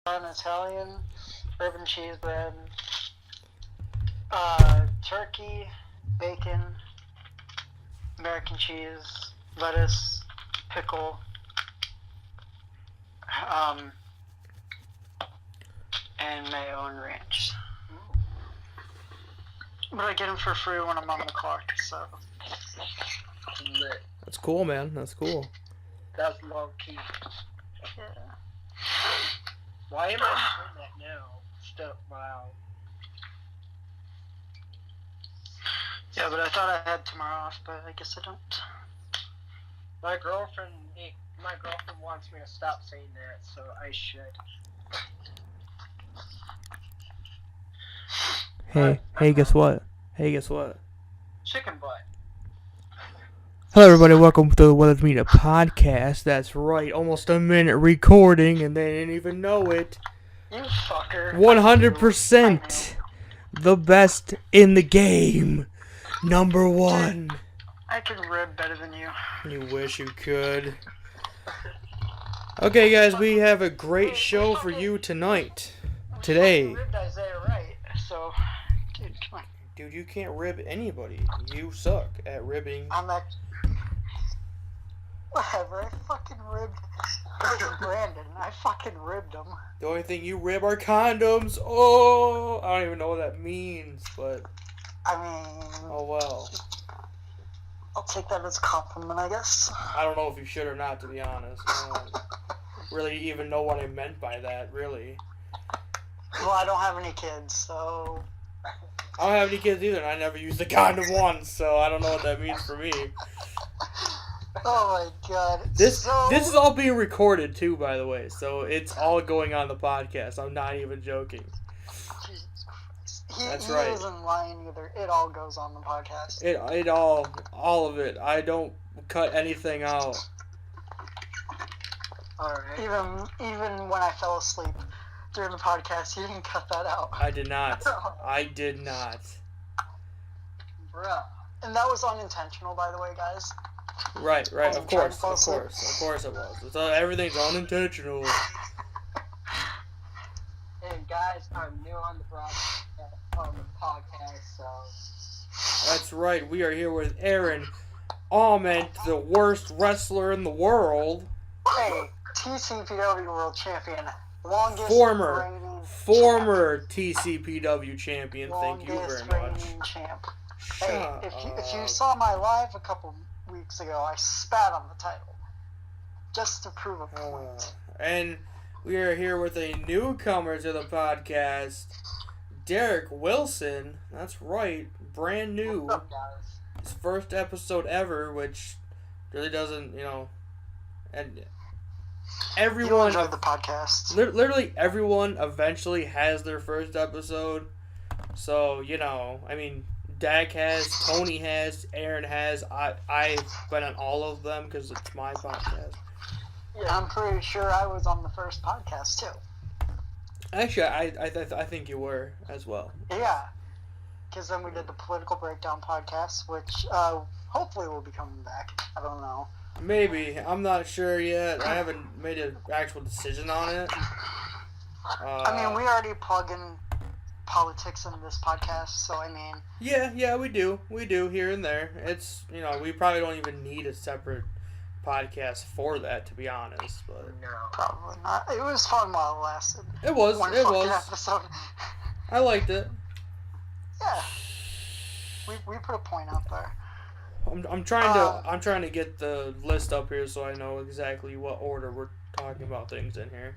Italian, urban cheese bread, turkey, bacon, American cheese, lettuce, pickle, and mayo and ranch. But I get them for free when I'm on the clock, so. That's cool, man. That's cool. That's low key. Yeah. Why am I doing that now? Wow. Yeah, but I thought I had tomorrow off, but I guess I don't. My girlfriend wants me to stop saying that, so I should. Hey, guess what? Chicken butt. Hello, everybody. Welcome to the WrestleMania podcast. That's right. Almost a minute recording, and they didn't even know it. You fucker. 100% the best in the game. Number one. I can rib better than you. You wish you could. Okay, guys, we have a great show for you tonight. Today. Ribbed Isaiah Wright, so, dude, come on. Dude, you can't rib anybody. You suck at ribbing. Whatever, I fucking ribbed Brandon. I fucking ribbed him. The only thing you rib are condoms. Oh, I don't even know what that means, but I mean, oh well. I'll take that as a compliment, I guess. I don't know if you should or not, to be honest. I don't really even know what I meant by that, really. Well, I don't have any kids, so. I don't have any kids either, and I never used a condom once, so I don't know what that means for me. Oh my god. This is all being recorded too, by the way, so it's all going on the podcast. I'm not even joking. Jesus Christ. That's he right. isn't lying either. It all goes on the podcast. It all of it. I don't cut anything out. Alright. Even when I fell asleep during the podcast, you didn't cut that out. I did not. I did not. Bruh. And that was unintentional, by the way, guys. Right, of course it was. So everything's unintentional. And guys, I'm new on the podcast, so. That's right. We are here with Aaron Alment, the worst wrestler in the world. Hey, TCPW World Champion, longest Former champ. TCPW champion. Thank you very much. Champ. Hey, if you saw my live a couple weeks ago, I spat on the title just to prove a point. And we are here with a newcomer to the podcast, Derek Wilson. That's right, brand new. What's up, guys? His first episode ever, which really doesn't, and everyone enjoyed the podcast. Literally everyone eventually has their first episode. So, I mean, Dak has, Tony has, Aaron has. I've been on all of them because it's my podcast. Yeah, I'm pretty sure I was on the first podcast too. Actually, I think you were as well. Yeah, because then we did the political breakdown podcast, which hopefully will be coming back. I don't know. Maybe. I'm not sure yet. I haven't made an actual decision on it. I mean, we already plug in politics in this podcast, so I mean. Yeah, we do here and there. It's we probably don't even need a separate podcast for that, to be honest. But No, probably not. It was fun while it lasted. It was. Episode. I liked it. Yeah. We put a point out there. I'm trying to get the list up here so I know exactly what order we're talking about things in here.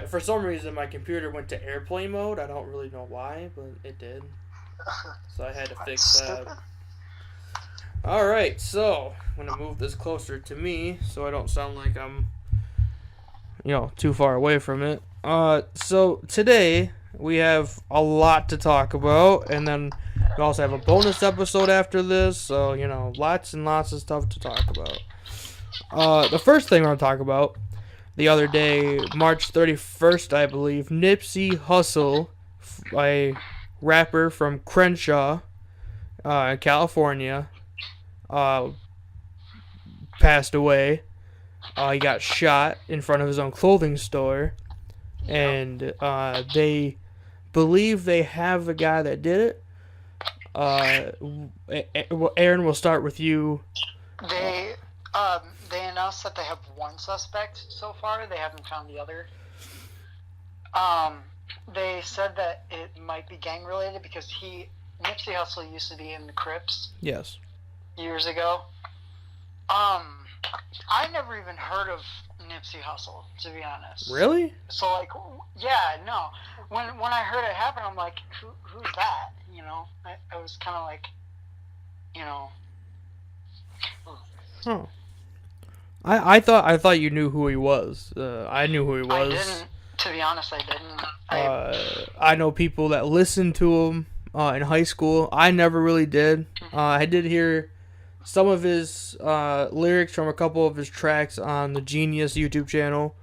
For some reason my computer went to airplane mode. I don't really know why, but it did. So I had to fix that. Alright, so I'm gonna move this closer to me so I don't sound like I'm too far away from it. So today we have a lot to talk about, and then we also have a bonus episode after this, so lots and lots of stuff to talk about. The first thing we're going to talk about, the other day, March 31st, I believe, Nipsey Hussle, a rapper from Crenshaw, California, passed away. He got shot in front of his own clothing store. and they believe they have the guy that did it. Aaron, we'll start with you. They announced that they have one suspect so far. They haven't found the other. They said that it might be gang related because Nipsey Hussle used to be in the Crips. Yes. Years ago. I never even heard of Nipsey Hussle, to be honest. Really? So like, yeah, no. When I heard it happen, I'm like, who's that? You know, I was kind of like, you know. Huh. I thought you knew who he was. I knew who he was. I didn't. To be honest, I didn't. I know people that listened to him in high school. I never really did. I did hear some of his lyrics from a couple of his tracks on the Genius YouTube channel.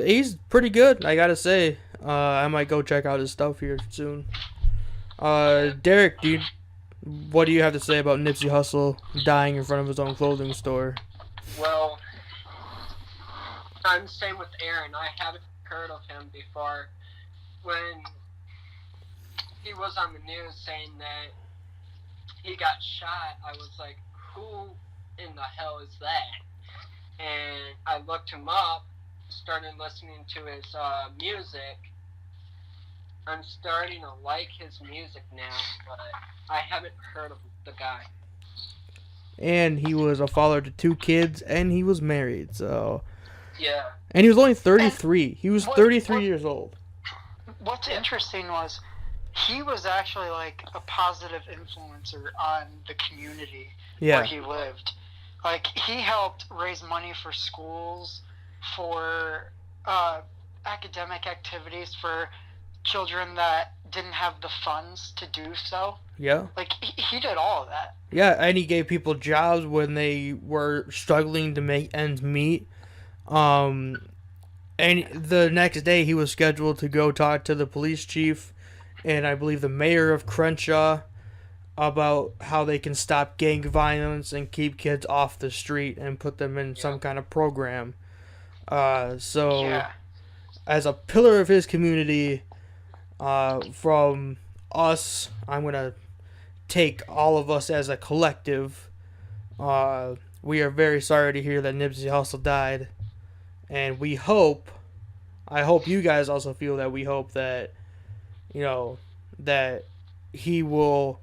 He's pretty good, I gotta say. I might go check out his stuff here soon. Derek, what do you have to say about Nipsey Hussle dying in front of his own clothing store? Well, I'm the same with Aaron. I haven't heard of him before. When he was on the news saying that he got shot, I was like, who in the hell is that? And I looked him up, started listening to his music. I'm starting to like his music now, but I haven't heard of the guy. And he was a father to 2 kids, and he was married, so... Yeah. And he was only 33. He was 33 years old. What's interesting was he was actually like a positive influencer on the community where he lived. Like, he helped raise money for schools, for academic activities, for children that didn't have the funds to do so. Yeah. Like, he did all of that. Yeah, and he gave people jobs when they were struggling to make ends meet. And the next day he was scheduled to go talk to the police chief and I believe the mayor of Crenshaw about how they can stop gang violence and keep kids off the street and put them in some kind of program. As a pillar of his community, from us, I'm going to take all of us as a collective. We are very sorry to hear that Nipsey Hussle died. And I hope you guys also feel that we hope that, that he won't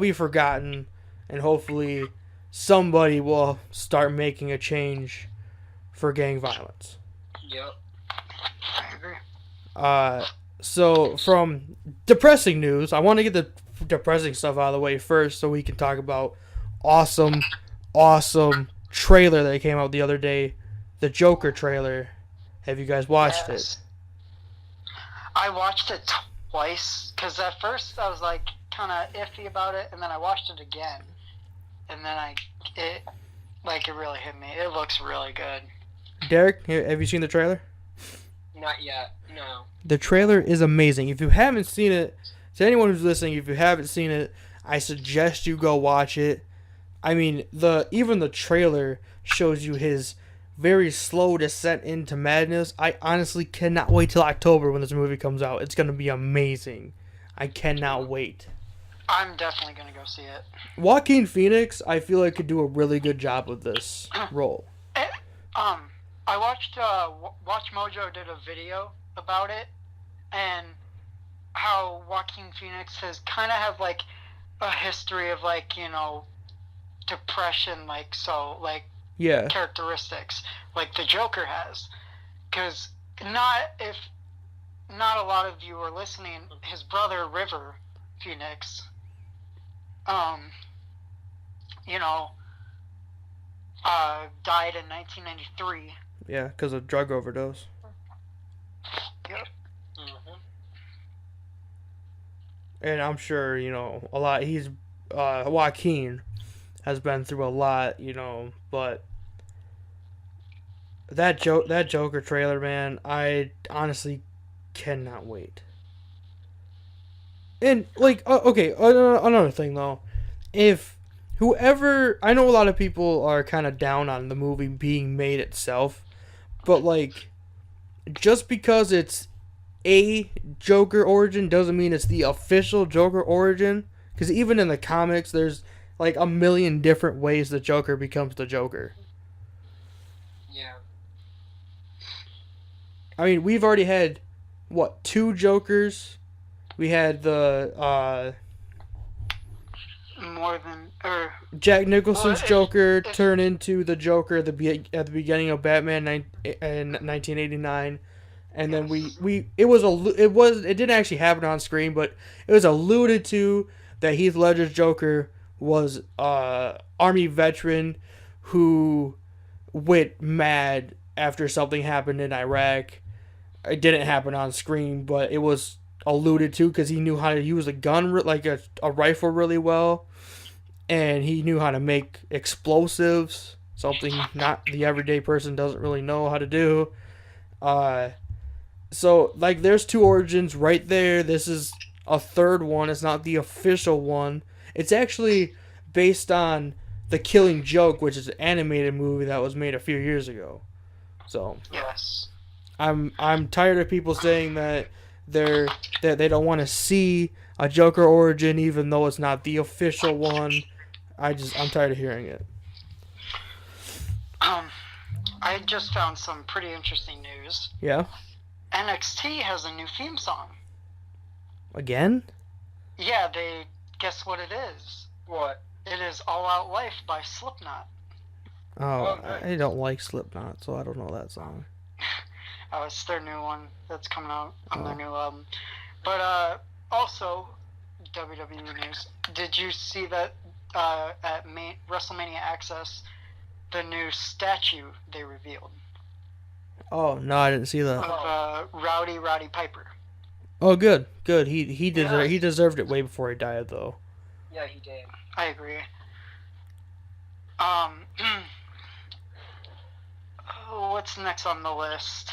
be forgotten, and hopefully somebody will start making a change for gang violence. Yep. I agree. So from depressing news, I want to get the depressing stuff out of the way first so we can talk about awesome trailer that came out the other day. The Joker trailer. Have you guys watched it? I watched it twice because at first I was like kind of iffy about it, and then I watched it again, and then it really hit me. It looks really good. Derek, have you seen the trailer? Not yet. No. The trailer is amazing. If you haven't seen it, to anyone who's listening, if you haven't seen it, I suggest you go watch it. I mean, even the trailer shows you his very slow descent into madness. I honestly cannot wait till October when this movie comes out. It's going to be amazing. I cannot wait. I'm definitely going to go see it. Joaquin Phoenix, I feel like could do a really good job with this role. I watched Watch Mojo did a video about it, and how Joaquin Phoenix has kind of have like a history of depression, characteristics like the Joker has, because not a lot of you are listening, his brother River Phoenix died in 1993. Yeah, because of drug overdose. Yep. Mm-hmm. And I'm sure, a lot, Joaquin has been through a lot, but that Joker trailer, man, I honestly cannot wait. And, okay, another thing, though. I know a lot of people are kind of down on the movie being made itself, but, just because it's a Joker origin doesn't mean it's the official Joker origin. Because even in the comics, there's like a million different ways the Joker becomes the Joker. Yeah. I mean, we've already had, what, 2 Jokers? We had the, Jack Nicholson's Joker turn into the Joker at the beginning of Batman in 1989. And then it didn't actually happen on screen, but it was alluded to that Heath Ledger's Joker was Army veteran who went mad after something happened in Iraq. It didn't happen on screen, but it was alluded to because he knew how to use a gun, like a rifle, really well, and he knew how to make explosives, something not the everyday person doesn't really know how to do. So, like, there's 2 origins right there. This is a third one. It's not the official one. It's actually based on The Killing Joke, which is an animated movie that was made a few years ago. So, yes, I'm tired of people saying that they don't want to see a Joker origin, even though it's not the official one. I'm tired of hearing it. I just found some pretty interesting news. Yeah. NXT has a new theme song. Again? Yeah, guess what it is? What? It is All Out Life by Slipknot. Oh, I don't like Slipknot, so I don't know that song. Oh, it's their new one that's coming out on their new album. But also, WWE news. Did you see that at WrestleMania Access, the new statue they revealed? Oh, no, I didn't see that. Of Roddy Piper. Oh, good. He deserved it way before he died, though. Yeah, he did. I agree. What's next on the list?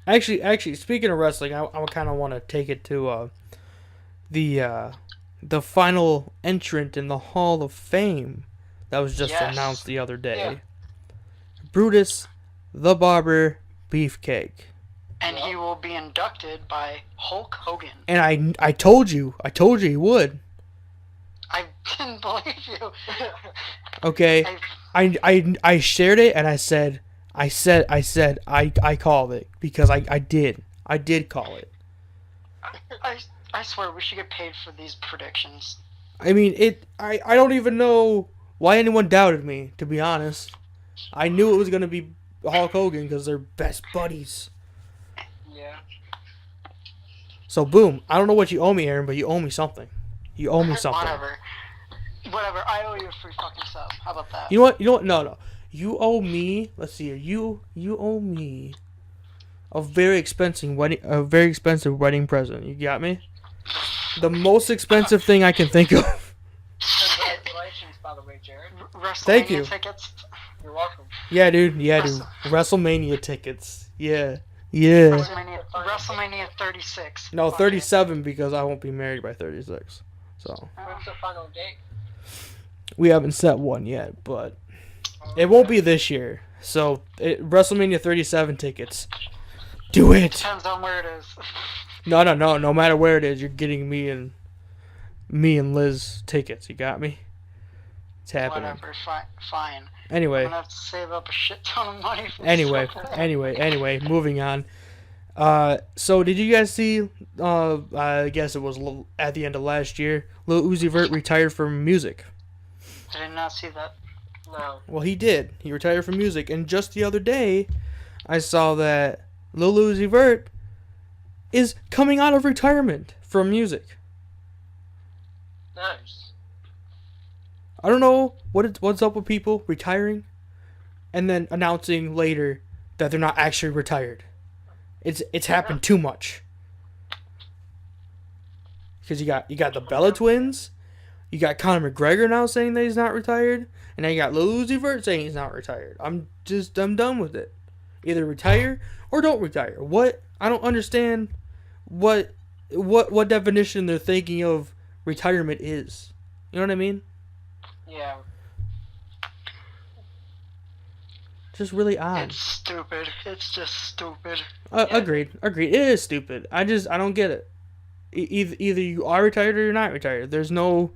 Actually, speaking of wrestling, I kind of want to take it to the final entrant in the Hall of Fame that was just announced the other day. Yeah. Brutus the Barber Beefcake. And he will be inducted by Hulk Hogan. And I told you he would. I didn't believe you. Okay. I shared it and I said I called it because I did call it. I swear we should get paid for these predictions. I mean, I don't even know why anyone doubted me, to be honest. I knew it was going to be Hulk Hogan because they're best buddies. Yeah. So boom, I don't know what you owe me, Aaron, but you owe me something. You owe me something. Whatever. I owe you a free fucking sub. How about that? You know what? No. You owe me. Let's see here. You owe me a very expensive wedding present. You got me? The most expensive thing I can think of. Congratulations, by the way, Jared. Thank you. Tickets. You're welcome. Yeah, dude. WrestleMania tickets. Yeah. WrestleMania 36. No, 37 because I won't be married by 36. So. When's the final date? We haven't set one yet, but it won't be this year. So, WrestleMania 37 tickets. Do it. Depends on where it is. No. No matter where it is, you're getting me and Liz tickets. You got me? It's happening. Whatever. Fine. Anyway. I'm gonna have to save up a shit ton of money for Anyway, moving on. So did you guys see, I guess it was at the end of last year, Lil Uzi Vert retired from music? I did not see that. No. Well, he did. He retired from music, and just the other day, I saw that Lil Uzi Vert is coming out of retirement from music. Nice. I don't know what's up with people retiring and then announcing later that they're not actually retired. It's happened too much. Because you got the Bella Twins, you got Conor McGregor now saying that he's not retired, and now you got Lil Uzi Vert saying he's not retired. I'm done with it. Either retire or don't retire. What? I don't understand what definition they're thinking of retirement is. You know what I mean? Yeah. Just really odd. It's stupid. It's just stupid. Agreed. It is stupid. I don't get it. Either you are retired or you're not retired. There's no,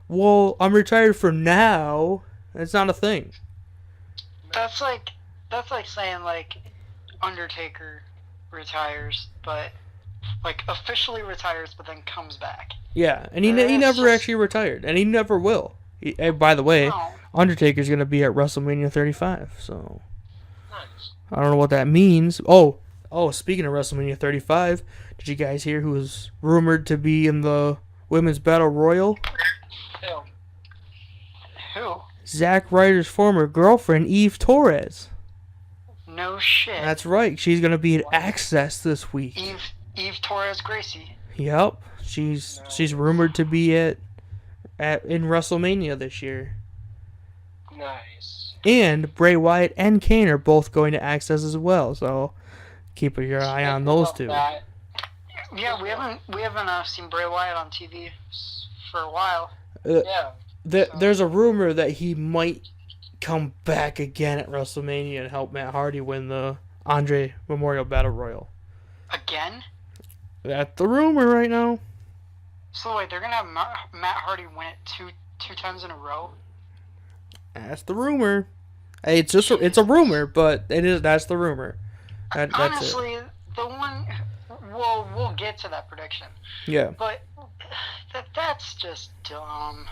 well, I'm retired for now. It's not a thing. That's like saying like Undertaker retires, but like officially retires, but then comes back. Yeah, and he never actually retired, and he never will. By the way, No. Undertaker's gonna be at WrestleMania 35, so Nice. I don't know what that means. Oh, speaking of WrestleMania 35, did you guys hear who was rumored to be in the Women's Battle Royal? Who? Zack Ryder's former girlfriend, Eve Torres. No shit. That's right. She's gonna be at Access this week. Eve Torres Gracie. Yep. She's rumored to be in WrestleMania this year. Nice. And Bray Wyatt and Kane are both going to Access as well. So keep your eye on those two. Yeah, we haven't seen Bray Wyatt on TV for a while. Yeah. There's a rumor that he might come back again at WrestleMania and help Matt Hardy win the Andre Memorial Battle Royal. Again? That's the rumor right now. So wait, they're gonna have Matt Hardy win it two times in a row? That's the rumor. Hey, it's a rumor, but that's the rumor. That's Honestly, it. the one. Well, we'll get to that prediction. Yeah. But that's just dumb.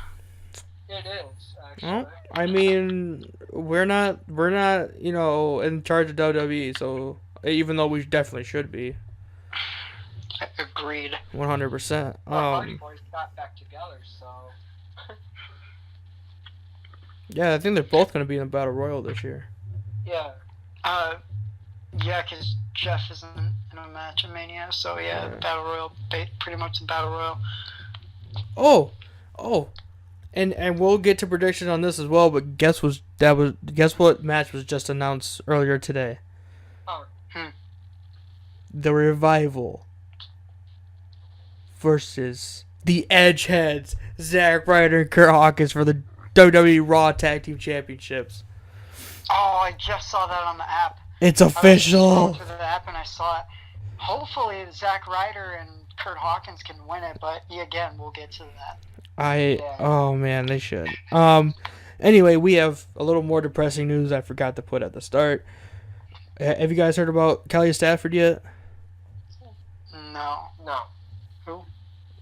It is, actually. Well, I mean, we're not, in charge of WWE, so even though we definitely should be. Agreed. 100%. Hardy Boys got back together, so. Yeah, I think they're both going to be in the Battle Royal this year. Yeah. Yeah, because Jeff is in a match in Mania, so yeah, the Battle Royal, pretty much the Battle Royal. Oh. And we'll get to predictions on this as well, but guess what match was just announced earlier today? Oh. The Revival versus the Edgeheads, Zack Ryder and Kurt Hawkins for the WWE Raw Tag Team Championships. Oh, I just saw that on the app. It's I was official. scrolling through the app and I saw it. Hopefully, Zack Ryder and Kurt Hawkins can win it, but again, we'll get to that. Oh man, they should. Anyway, we have a little more depressing news I forgot to put at the start. Have you guys heard about Kelly Stafford yet? No. Who?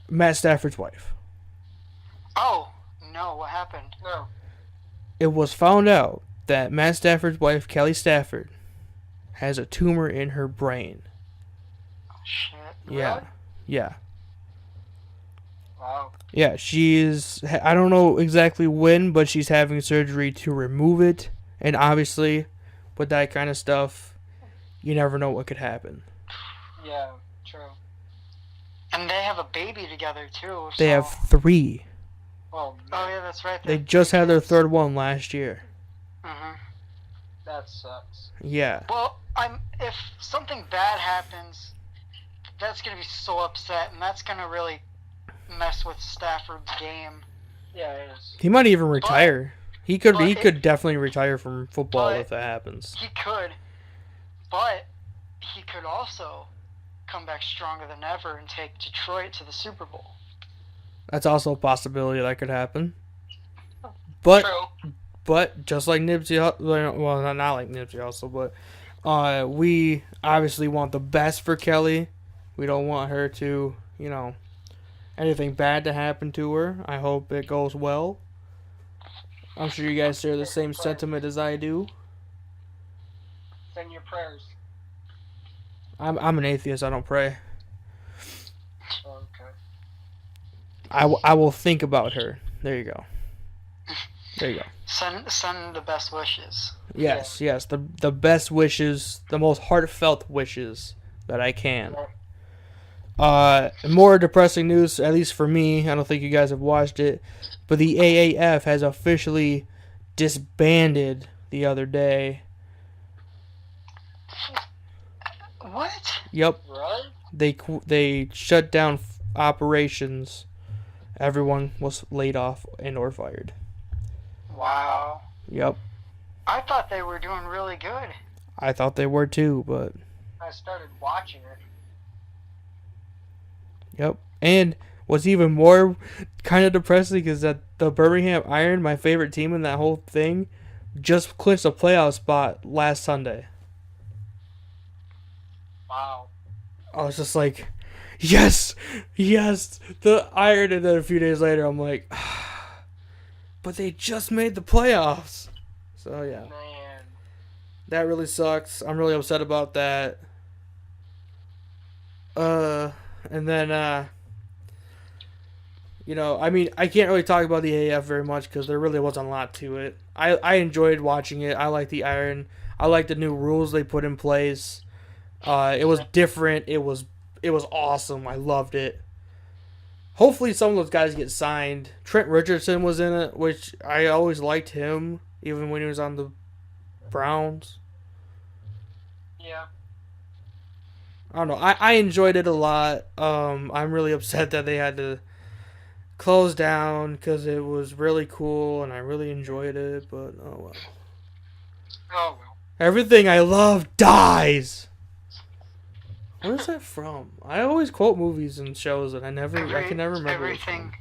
Matt Stafford's wife. Oh, no, what happened? No. It was found out that Matt Stafford's wife, Kelly Stafford, has a tumor in her brain. Oh, shit. Yeah. Really? Yeah. Wow. Yeah, I don't know exactly when, but she's having surgery to remove it. And obviously, with that kind of stuff, you never know what could happen. Yeah, true. And they have a baby together, too. They have 3. Oh, man. Oh, yeah, that's right. They just had their 3rd one last year. Mm-hmm. That sucks. Yeah. Well, if something bad happens, that's going to be so upset, and that's going to really mess with Stafford's game. Yeah, it is. He might even retire. He could but definitely retire from football but if that happens. He could, but he could also come back stronger than ever and take Detroit to the Super Bowl. That's also a possibility that could happen. But True. But just like Nipsey, well, not like Nipsey Hussle, but we obviously want the best for Kelly. We don't want her to, anything bad to happen to her. I hope it goes well. I'm sure you guys share the same sentiment as I do. Send your prayers. I'm an atheist. I don't pray. Okay. I will think about her. There you go. Send the best wishes. Yes. The best wishes, the most heartfelt wishes that I can. More depressing news, at least for me. I don't think you guys have watched it, but the AAF has officially disbanded the other day. What? Yep. Really? They shut down operations. Everyone was laid off and or fired. Wow. Yep. I thought they were doing really good. I thought they were too, but I started watching it. yep. And what's even more kind of depressing is that the Birmingham Iron, my favorite team in that whole thing, just clinched a playoff spot last Sunday. Wow. I was just like, yes, the Iron. And then a few days later, I'm like, but they just made the playoffs. So yeah, Man. that really sucks. I'm really upset about that. And then I mean, I can't really talk about the AF very much because there really wasn't a lot to it. I enjoyed watching it. I like the Iron. I like the new rules they put in place. It was different. It was awesome. I loved it. Hopefully some of those guys get signed. Trent Richardson was in it, which I always liked him, even when he was on the Browns. Yeah. I don't know. I enjoyed it a lot. I'm really upset that they had to close down because it was really cool and I really enjoyed it, but oh well. Oh well. Everything I love dies. What is that from? I always quote movies and shows and I can never remember. Everything.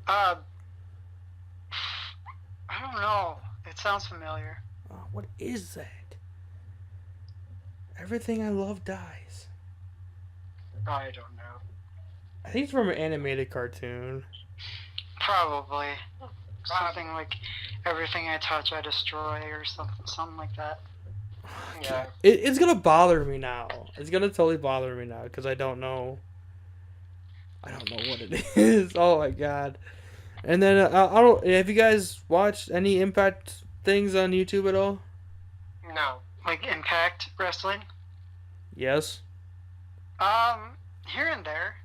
I don't know. It sounds familiar. What is that? Everything I love dies. I don't know. I think it's from an animated cartoon. Probably. Something like Everything I Touch I Destroy or something like that. Yeah. It's gonna bother me now. It's gonna totally bother me now because I don't know what it is. Oh my god! And then I don't. Have you guys watched any Impact things on YouTube at all? No. Like Impact Wrestling? Yes. Here and there.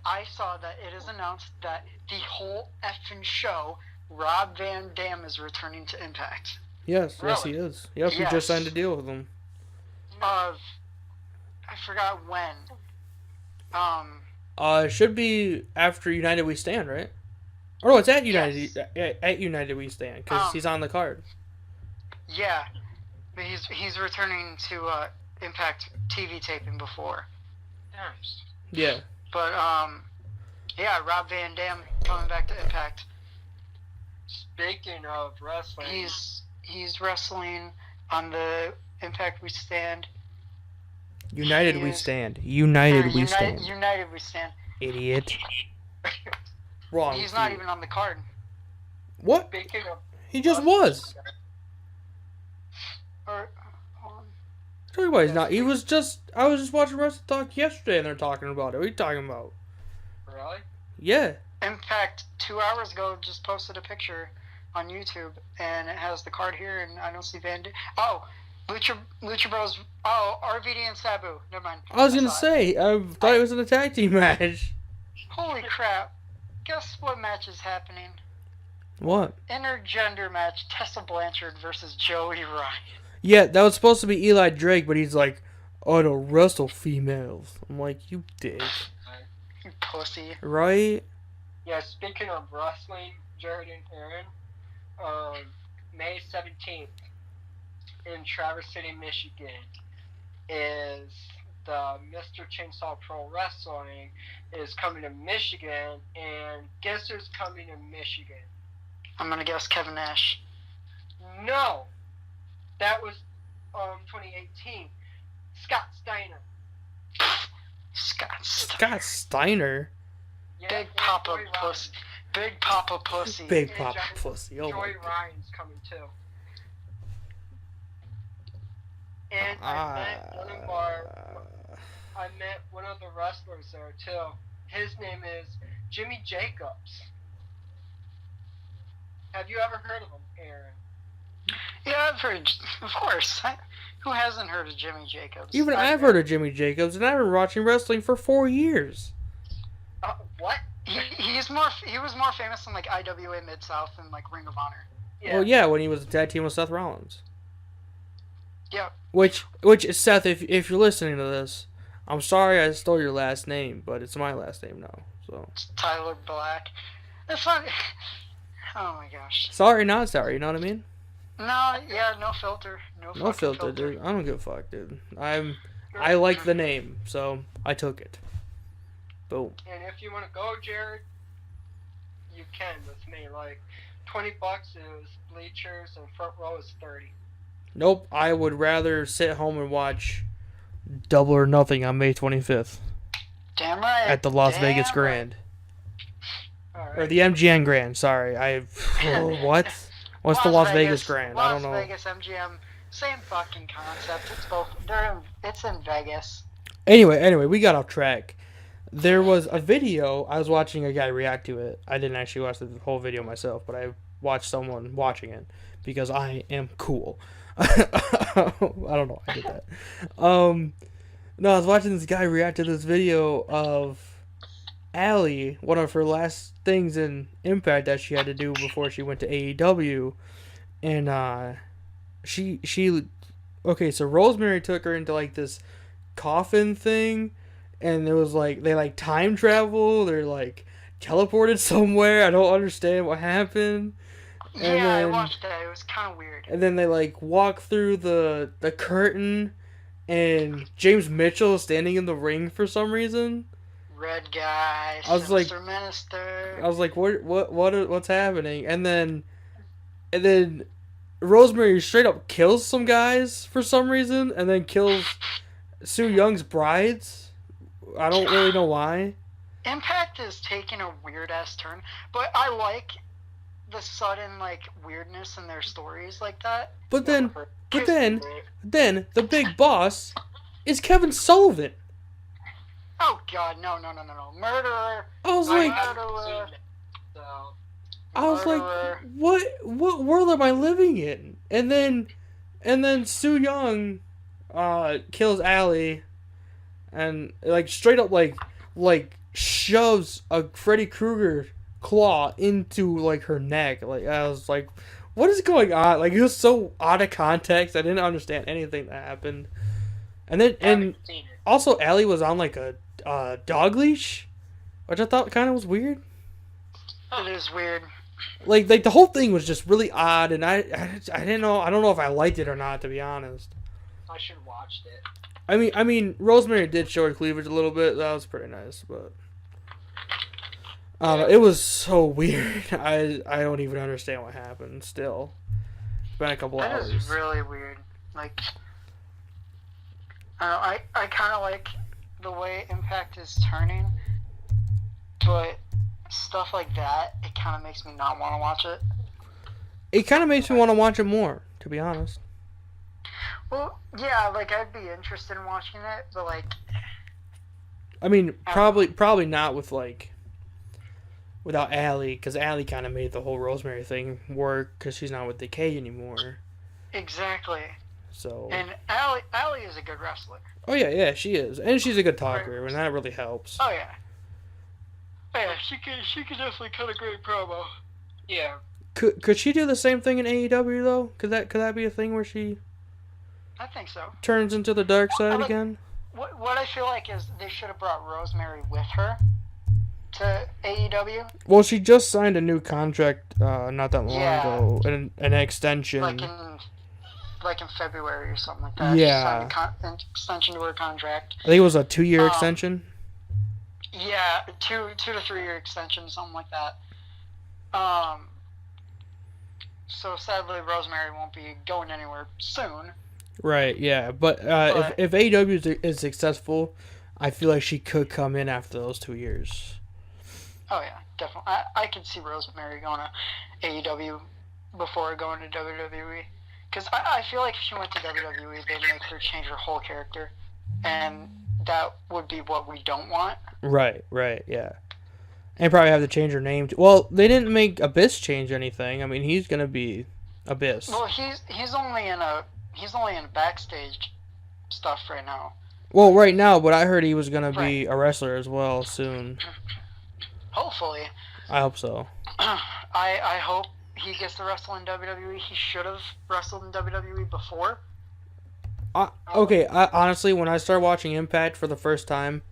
I saw that it is announced that the whole effing show, Rob Van Dam is returning to Impact. Yes, Really? yes he is. Yep, Yes. he just signed a deal with them. I forgot when. It should be after United We Stand, right? Or no, it's at United. Yes. At United We Stand because he's on the card. Yeah, but he's returning to Impact TV taping before. Nice. Yeah. But yeah, Rob Van Dam coming back to Impact. Speaking of wrestling, He's wrestling on the Impact We Stand. United He We is- Stand. United We United, Stand. United We Stand. Idiot. Wrong. He's not even on the card. What? speaking of He just was. Or hold on. Tell you what, he's not. He was just. I was just watching Wrestle Talk yesterday, and they're talking about it. What are you talking about? Really? Yeah. Impact 2 hours ago just posted a picture on YouTube, and it has the card here, and I don't see Van. Oh, Lucha Bros. Oh, RVD and Sabu. Never mind. I was gonna saw it. say. I thought it was in a tag team match. Holy crap! Guess what match is happening? What? Intergender match: Tessa Blanchard versus Joey Ryan. Yeah, that was supposed to be Eli Drake, but he's like, "I don't wrestle females." I'm like, you dick, You pussy. right? Yeah, speaking of wrestling, Jared and Aaron, May 17th in Traverse City, Michigan is the Mr. Chainsaw Pro Wrestling is coming to Michigan, and guess who's coming to Michigan? I'm gonna guess Kevin Nash. No! That was 2018. Scott Steiner. Scott Steiner. Yeah, Big and Papa Joey Pussy. Big Papa Pussy. Big And Papa Joey- Pussy. Oh my Joey god. Ryan's coming too. And I met one of the wrestlers there too. His name is Jimmy Jacobs. Have you ever heard of him, Aaron? Yeah, I've heard. Of course. Who hasn't heard of Jimmy Jacobs? Even I've heard of Jimmy Jacobs, and I've been watching wrestling for 4 years. What? He was more famous in like IWA Mid South and like Ring of Honor. Yeah. Well, yeah, when he was a tag team with Seth Rollins. Yeah. Which Seth, if you're listening to this, I'm sorry I stole your last name, but it's my last name now. So Tyler Black. It's funny. Oh my gosh. Sorry, not sorry. You know what I mean? No, yeah, no filter. No filter, dude. I don't give a fuck, dude. I like the name, so I took it. Boom. And if you want to go, Jared, you can with me. Like, $20 is bleachers and front row is 30. Nope, I would rather sit home and watch Double or Nothing on May 25th. Damn right. At the Las Vegas Grand. Right. Or the MGM Grand, sorry. What? What's the Las Vegas Grand? I don't know. Las Vegas, MGM, same fucking concept. It's both. It's in Vegas. Anyway, we got off track. There was a video, I was watching a guy react to it. I didn't actually watch the whole video myself, but I watched someone watching it because I am cool. I don't know, I did that. No, I was watching this guy react to this video of Allie, one of her last things in Impact that she had to do before she went to AEW, and she okay, so Rosemary took her into like this coffin thing, and it was like they like time travel, they're like teleported somewhere. I don't understand what happened. And yeah, then, I watched that. It was kind of weird. And then they like walk through the curtain, and James Mitchell is standing in the ring for some reason. Red guy, I was like, Minister. I was like, what's happening? And then Rosemary straight up kills some guys for some reason, and then kills Su Young's brides. I don't really know why. Impact is taking a weird ass turn, but I like the sudden like weirdness in their stories like that. But then the big boss is Kevin Sullivan. Oh God, no, murderer. I was like, what world am I living in? And then Su Yung kills Allie, and like straight up like shoves a Freddy Krueger claw into like her neck. Like I was like, what is going on? Like it was so out of context. I didn't understand anything that happened. And then also Allie was on like a dog leash, which I thought kind of was weird. It is weird. Like the whole thing was just really odd, and I didn't know. I don't know if I liked it or not, to be honest. I should have watched it. I mean, Rosemary did show her cleavage a little bit. That was pretty nice, but it was so weird. I don't even understand what happened. Still, it's been a couple hours. That is really weird. Like, I kind of like the way Impact is turning, but stuff like that, it kind of makes me not want to watch it. It kind of makes me want to watch it more, to be honest. Well, yeah, like I'd be interested in watching it, but like, I mean, probably not with without Allie, because Allie kind of made the whole Rosemary thing work because she's not with Decay anymore. Exactly. So. And Allie is a good wrestler. Oh yeah, she is, and she's a good talker, and that really helps. Oh yeah. Yeah, she could definitely cut a great promo. Yeah. Could she do the same thing in AEW though? Could that be a thing where she? I think so. Turns into the dark side again. What I feel like is they should have brought Rosemary with her to AEW. Well, she just signed a new contract not that long ago, an extension. Like in February or something like that. Yeah. She signed an extension to her contract. I think it was a 2-year extension. Yeah, 2 to 3 year extension, something like that. So sadly, Rosemary won't be going anywhere soon. Right, yeah, but if AEW is successful, I feel like she could come in after those 2 years. Oh yeah, definitely. I could see Rosemary going to AEW before going to WWE. Because I feel like if she went to WWE, they'd make her change her whole character. And that would be what we don't want. Right, yeah. And probably have to change her name too. Well, they didn't make Abyss change anything. I mean, he's gonna be Abyss. Well, he's only in backstage stuff right now. Well, right now, but I heard he was gonna be a wrestler as well soon. Hopefully. I hope so. I hope he gets to wrestle in WWE. He should have wrestled in WWE before. Okay, honestly, when I started watching Impact for the first time,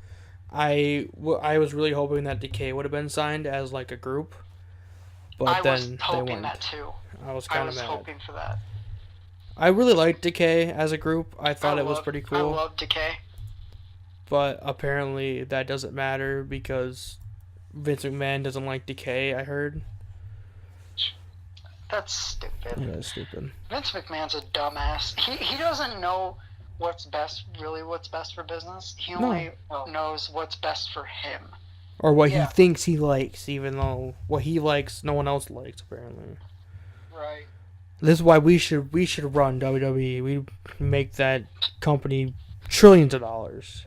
I was really hoping that Decay would have been signed as like a group, but I then was they hoping weren't. that too. I was I kind of was mad. hoping for that. I really liked Decay as a group. I thought it was pretty cool. I love Decay. But apparently that doesn't matter because Vince McMahon doesn't like Decay, I heard. That's stupid. Yeah, that's stupid. Vince McMahon's a dumbass. He doesn't know what's best for business. He only knows what's best for him. Or what he thinks he likes, even though what he likes, no one else likes, apparently. Right. This is why we should run WWE. We make that company trillions of dollars.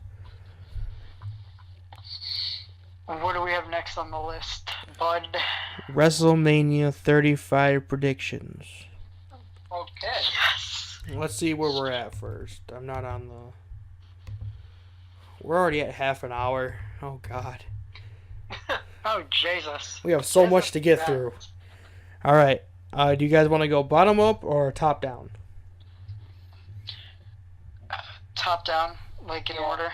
What do we have next on the list, bud? WrestleMania 35 predictions. Okay. Yes. Let's see where we're at first. I'm not on the... We're already at half an hour. Oh, God. Oh, Jesus. We have so much to get through. All right. Do you guys want to go bottom up or top down? Top down, like in order.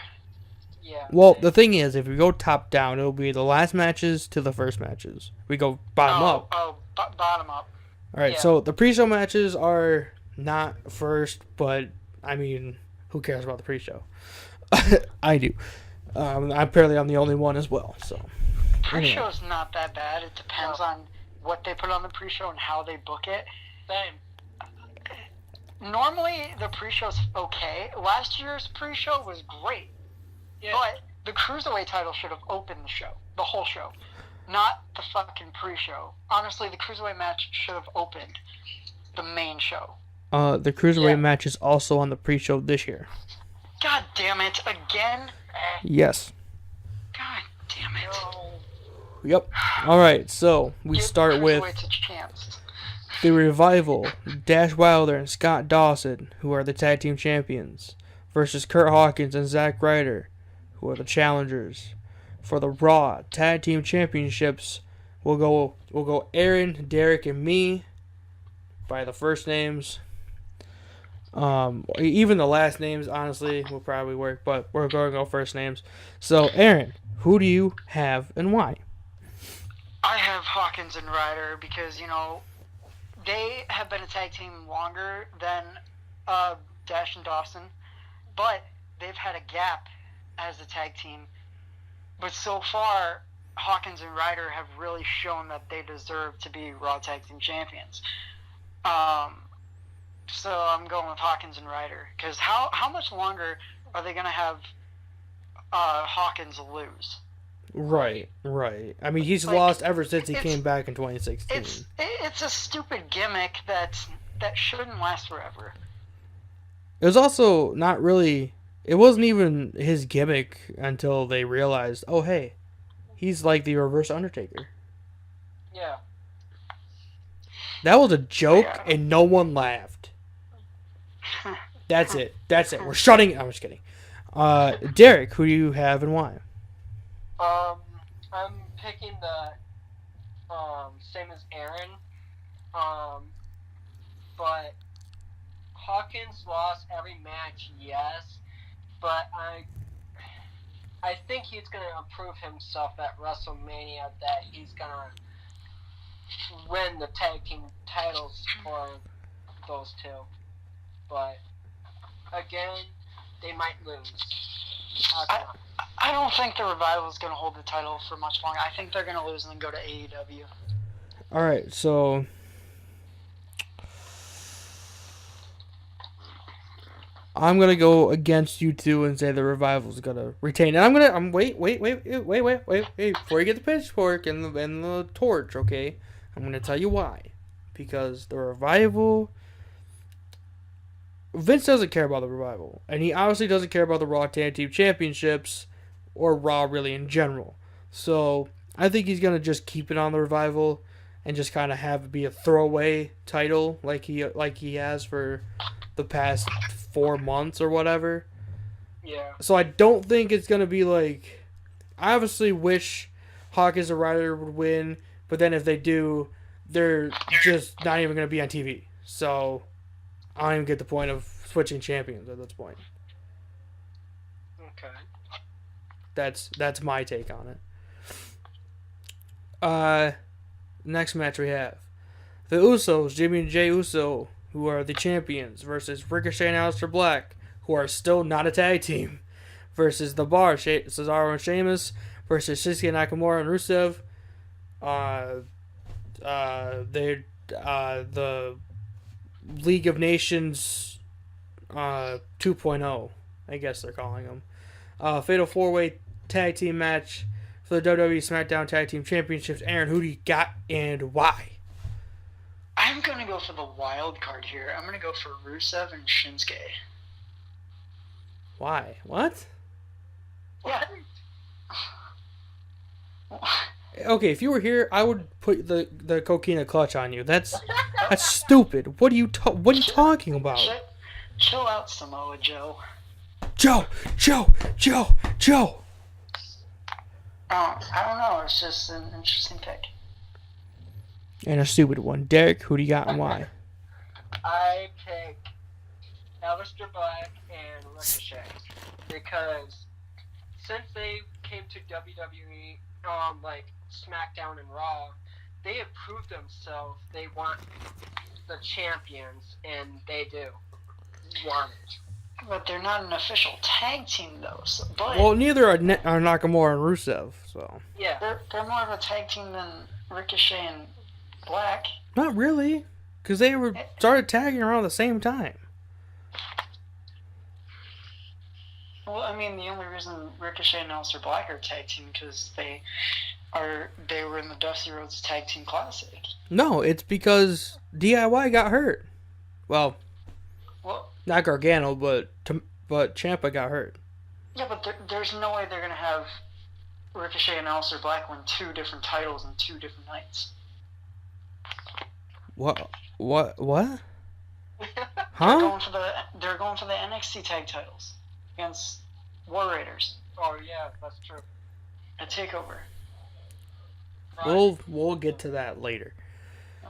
Yeah. Well, the thing is, if we go top down, it'll be the last matches to the first matches. We go bottom up. Bottom up. All right, so the pre-show matches are not first, but, I mean, who cares about the pre-show? I do. Apparently, I'm the only one as well, so. Pre-show's not that bad. It depends on what they put on the pre-show and how they book it. Same. Normally, the pre-show's okay. Last year's pre-show was great. Yeah. But the Cruiserweight title should have opened the show. The whole show. Not the fucking pre-show. Honestly, the Cruiserweight match should have opened the main show. The Cruiserweight match is also on the pre-show this year. God damn it. Again? Yes. God damn it. No. Yep. Alright, so we start with the Revival, Dash Wilder and Scott Dawson, who are the tag team champions, versus Kurt Hawkins and Zack Ryder, who are the challengers. For the Raw Tag Team Championships, we'll go Aaron, Derek, and me by the first names. Even the last names, honestly, will probably work, but we're going to go first names. So, Aaron, who do you have and why? I have Hawkins and Ryder because, they have been a tag team longer than Dash and Dawson, but they've had a gap as a tag team. But so far, Hawkins and Ryder have really shown that they deserve to be Raw Tag Team Champions. So I'm going with Hawkins and Ryder. Because how much longer are they going to have Hawkins lose? Right. I mean, he's lost ever since he came back in 2016. It's a stupid gimmick that shouldn't last forever. It was also not really... It wasn't even his gimmick until they realized, oh, hey, he's like the reverse Undertaker. Yeah. That was a joke, and no one laughed. That's it. We're shutting... I'm just kidding. Derek, who do you have and why? I'm picking the same as Aaron. But Hawkins lost every match, yes. But I think he's going to improve himself at WrestleMania, that he's going to win the tag team titles for those two. But, again, they might lose. I don't think the Revival is going to hold the title for much longer. I think they're going to lose and then go to AEW. All right, so... I'm gonna go against you two and say the Revival's gonna retain. And I'm wait before you get the pitchfork and the torch, okay? I'm gonna tell you why. Because the Revival, Vince doesn't care about the Revival, and he obviously doesn't care about the Raw Tag Team Championships or Raw really in general. So I think he's gonna just keep it on the Revival and just kind of have it be a throwaway title like he has for the past 4 months or whatever. Yeah. So I don't think it's going to be like... I obviously wish Hawkins or Ryder would win, but then if they do, they're just not even going to be on TV. So I don't even get the point of switching champions at this point. Okay. That's my take on it. next match we have the Usos, Jimmy and Jay Uso, who are the champions, versus Ricochet and Aleister Black, who are still not a tag team, versus The Bar, Cesaro and Sheamus, versus Shinsuke Nakamura and Rusev. The League of Nations 2.0, I guess they're calling them. Fatal 4-way tag team match for the WWE SmackDown Tag Team Championships. Aaron, who do you got and why? I'm going to go for the wild card here. I'm going to go for Rusev and Shinsuke. Why? What? Yeah. Okay, if you were here, I would put the coquina clutch on you. That's stupid. What are you talking about? Chill out, Samoa Joe. Joe. I don't know. It's just an interesting pick. And a stupid one. Derek, who do you got and why? I pick Aleister Black and Ricochet because since they came to WWE, like SmackDown and Raw, they have proved themselves. They want the champions, and they do want it. But they're not an official tag team, though. Well, neither are Nakamura and Rusev. So yeah, they're more of a tag team than Ricochet and Black. Not really, because they started tagging around the same time. Well, I mean, the only reason Ricochet and Aleister Black are tag team because they were in the Dusty Rhodes Tag Team Classic. No, it's because DIY got hurt. Well, not Gargano, but Ciampa got hurt. Yeah, but there's no way they're gonna have Ricochet and Aleister Black win 2 different titles in 2 different nights. What? Huh? They're going for the NXT tag titles against War Raiders. Oh yeah, that's true. A takeover. We'll get to that later.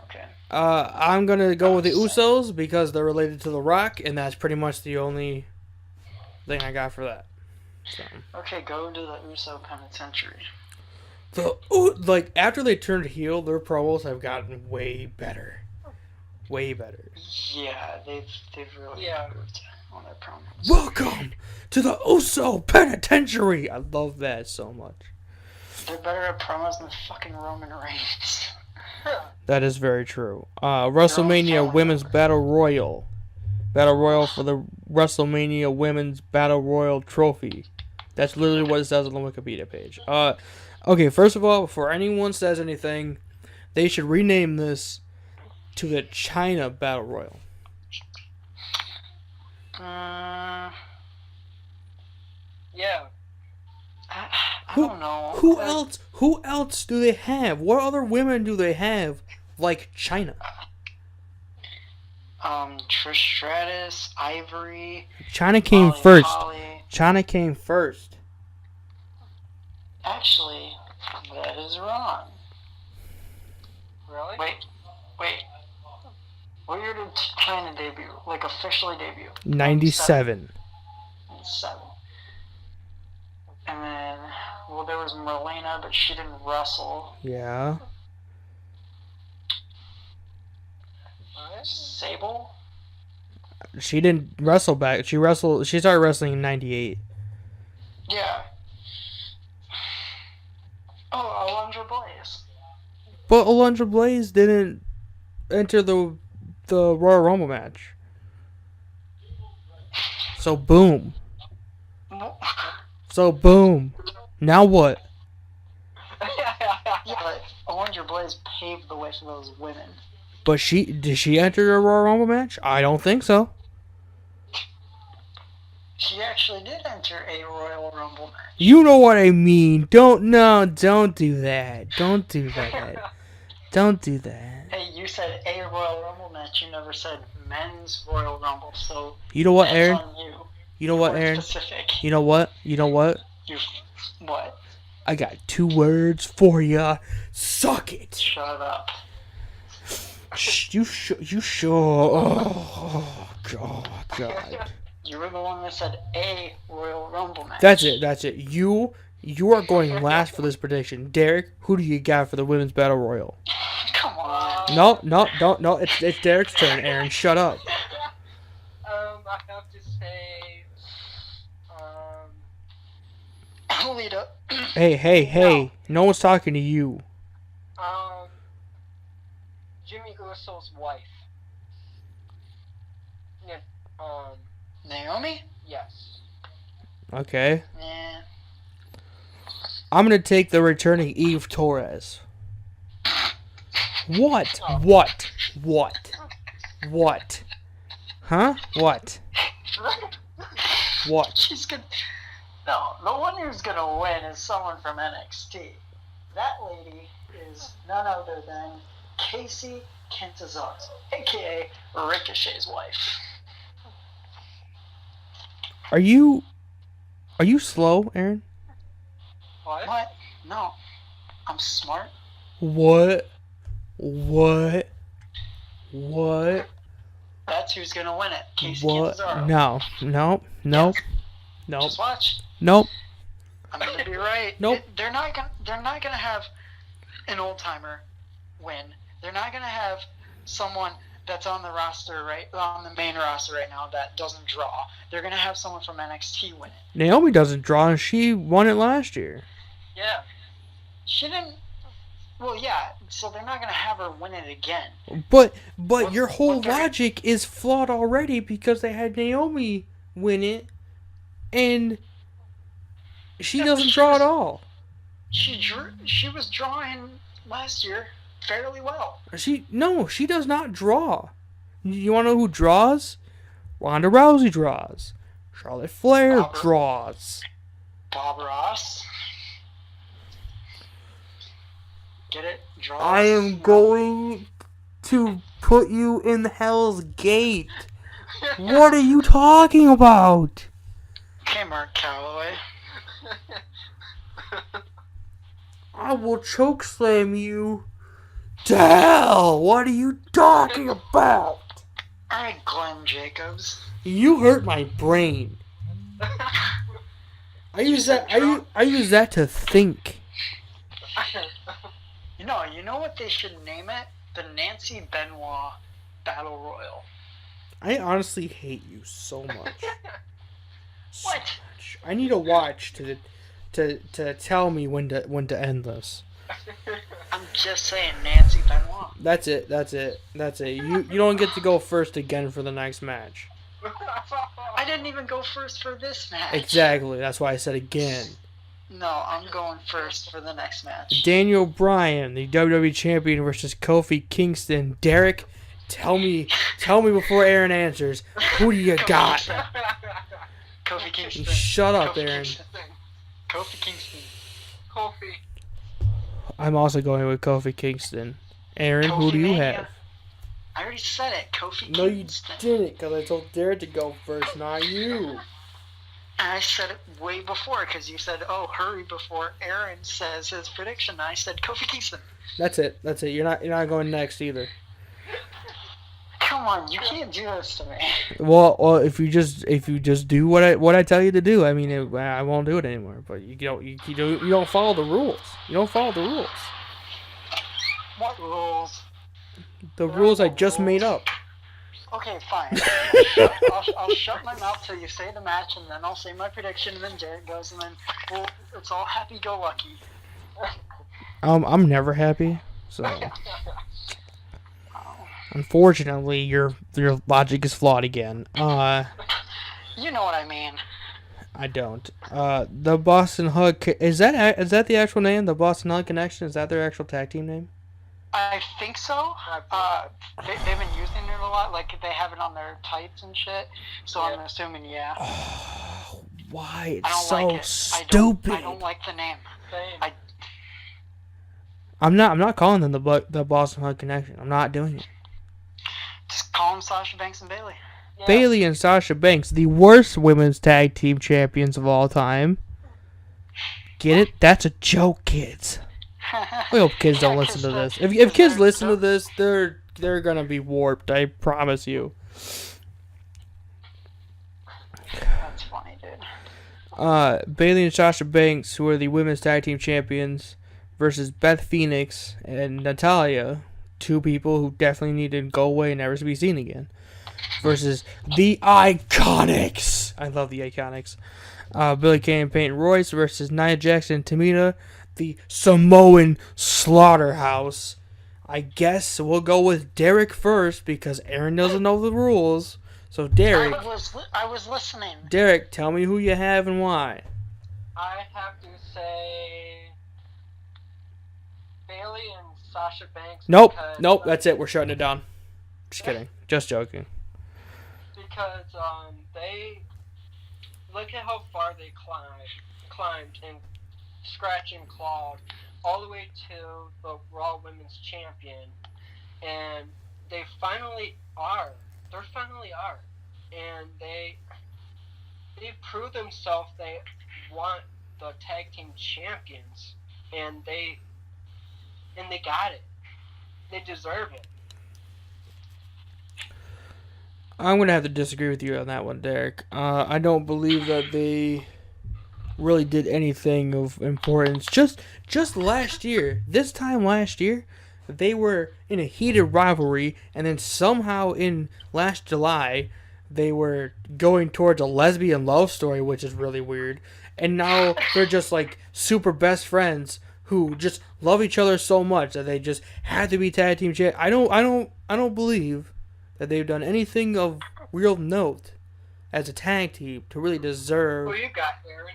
Okay. I'm gonna go with the Usos because they're related to The Rock, and that's pretty much the only thing I got for that. So. Okay, go to the Uso Penitentiary. After they turned heel, their promos have gotten way better. Way better. Yeah, they've really improved on their promos. Welcome to the Uso Penitentiary. I love that so much. They're better at promos than fucking Roman Reigns. That is very true. WrestleMania Women's Battle Royal. Battle Royal for the WrestleMania Women's Battle Royal Trophy. That's literally what it says on the Wikipedia page. Okay, first of all, before anyone says anything, they should rename this to the China Battle Royal. Yeah. I don't know. Who else do they have? What other women do they have like China? Trish Stratus, Ivory. China came first. China came first. Actually, that is wrong. Really? Wait. What year did China debut? Like, officially debut? 97. 97. And then, well, there was Marlena, but she didn't wrestle. Yeah. Sable? She didn't wrestle back. She started wrestling in 98. Yeah. Oh, Alundra Blaze. But Alundra Blaze didn't enter the Royal Rumble match. So boom. Now what? Yeah, but Alundra Blaze paved the way for those women. But did she enter a Royal Rumble match? I don't think so. She actually did enter a Royal Rumble match. You know what I mean. Don't do that. Don't do that. Hey, you said a Royal Rumble match. You never said men's Royal Rumble. So you know what, Aaron? On you. You know what, Aaron? Specific. You know what? What? I got 2 words for ya. Suck it. Shut up. You sure? Oh, God. You were the one that said a Royal Rumble match. That's it. You You are going last for this prediction. Derek, who do you got for the Women's Battle Royal? Come on. No, don't. No, it's Derek's turn, Aaron. Shut up. I have to say, Lead up. Hey. No one's talking to you. Jimmy Usso's wife. Yeah, Naomi? yes. Okay. Yeah. I'm going to take the returning Eve Torres. What? Huh? What? She's good. No, the one who's gonna win is someone from NXT. That lady is none other than Casey Catanzaro, aka Ricochet's wife. Are you slow, Aaron? What? No. I'm smart. What? That's who's gonna win it. Casey What? Catanzaro. No. Just watch. Nope. I'm gonna be right. Nope. They're not gonna have an old timer win. They're not gonna have someone that's on the roster on the main roster right now that doesn't draw. They're gonna have someone from NXT win it. Naomi doesn't draw, and she won it last year. Yeah. She didn't. Well, yeah. So they're not gonna have her win it again. But your whole logic is flawed already because they had Naomi win it, and she doesn't draw at all. She was drawing last year fairly well. She does not draw. You want to know who draws? Ronda Rousey draws. Charlotte Flair draws. Bob Ross. Get it? Draws. I am going to put you in Hell's Gate. What are you talking about? Okay, Mark Calloway. I will chokeslam you to hell. What are you talking about? Alright, Glenn Jacobs. You hurt my brain. I use that to think. You know what they should name it? The Nancy Benoit Battle Royal. I honestly hate you so much. What? Much. I need a watch to tell me when to end this. I'm just saying, Nancy Benoit. That's it. You don't get to go first again for the next match. I didn't even go first for this match. Exactly. That's why I said again. No, I'm going first for the next match. Daniel Bryan, the WWE Champion versus Kofi Kingston. Derek, tell me before Aaron answers. Who do you got? Kofi Kingston. Shut up, Kofi Aaron. Kingston. Kofi Kingston. Kofi. I'm also going with Kofi Kingston. Aaron, who do you have? I already said it, Kofi No, you Kingston. didn't, because I told Derek to go first, not you. And I said it way before, because you said, oh, hurry before Aaron says his prediction. And I said Kofi Kingston. That's it. You're not going next either. Come on, you can't do this to me. Well, if you just do what I tell you to do, I mean, I won't do it anymore. But you don't follow the rules. You don't follow the rules. What rules? The rules I just made up. Okay, fine. I'll shut my mouth till you say the match, and then I'll say my prediction, and then Derek goes, and then it's all happy-go-lucky. I'm never happy, so unfortunately your logic is flawed again. You know what I mean. I don't. The Boston Hug is that the actual name? The Boston Hug Connection, is that their actual tag team name? I think so. They've been using it a lot. Like, they have it on their tights and shit. So yeah. I'm assuming, yeah. Oh, why? I It's don't so like it. stupid. I don't like the name. I'm not calling them the Boston Hug Connection. I'm not doing it. Just call them Sasha Banks and Bayley. Yeah. Bayley and Sasha Banks, the worst women's tag team champions of all time. Get it? That's a joke, kids. I hope kids don't listen to this. If kids listen to this, they're gonna be warped. I promise you. That's funny, dude. Bayley and Sasha Banks, who are the women's tag team champions, versus Beth Phoenix and Natalya, two people who definitely need to go away and never to be seen again, versus the Iconics. I love the Iconics. Billie Kay and Peyton Royce versus Nia Jax and Tamina, the Samoan Slaughterhouse. I guess we'll go with Derek first because Aaron doesn't know the rules. So Derek, I was listening. Derek, tell me who you have and why. I have to say Bayley and Sasha Banks. Nope, that's it. We're shutting it down. Just kidding. Just joking. Because they look at how far they climbed and scratch and clawed all the way to the Raw Women's Champion, and they finally are. They finally are, and they proved themselves. They want the tag team champions, and they got it. They deserve it. I'm gonna have to disagree with you on that one, Derek. I don't believe that they really did anything of importance. Just last year, this time last year, they were in a heated rivalry, and then somehow in last July, they were going towards a lesbian love story, which is really weird. And now they're just like super best friends who just love each other so much that they just had to be tag team champions. I don't believe that they've done anything of real note as a tag team to really deserve. Who you got, Aaron?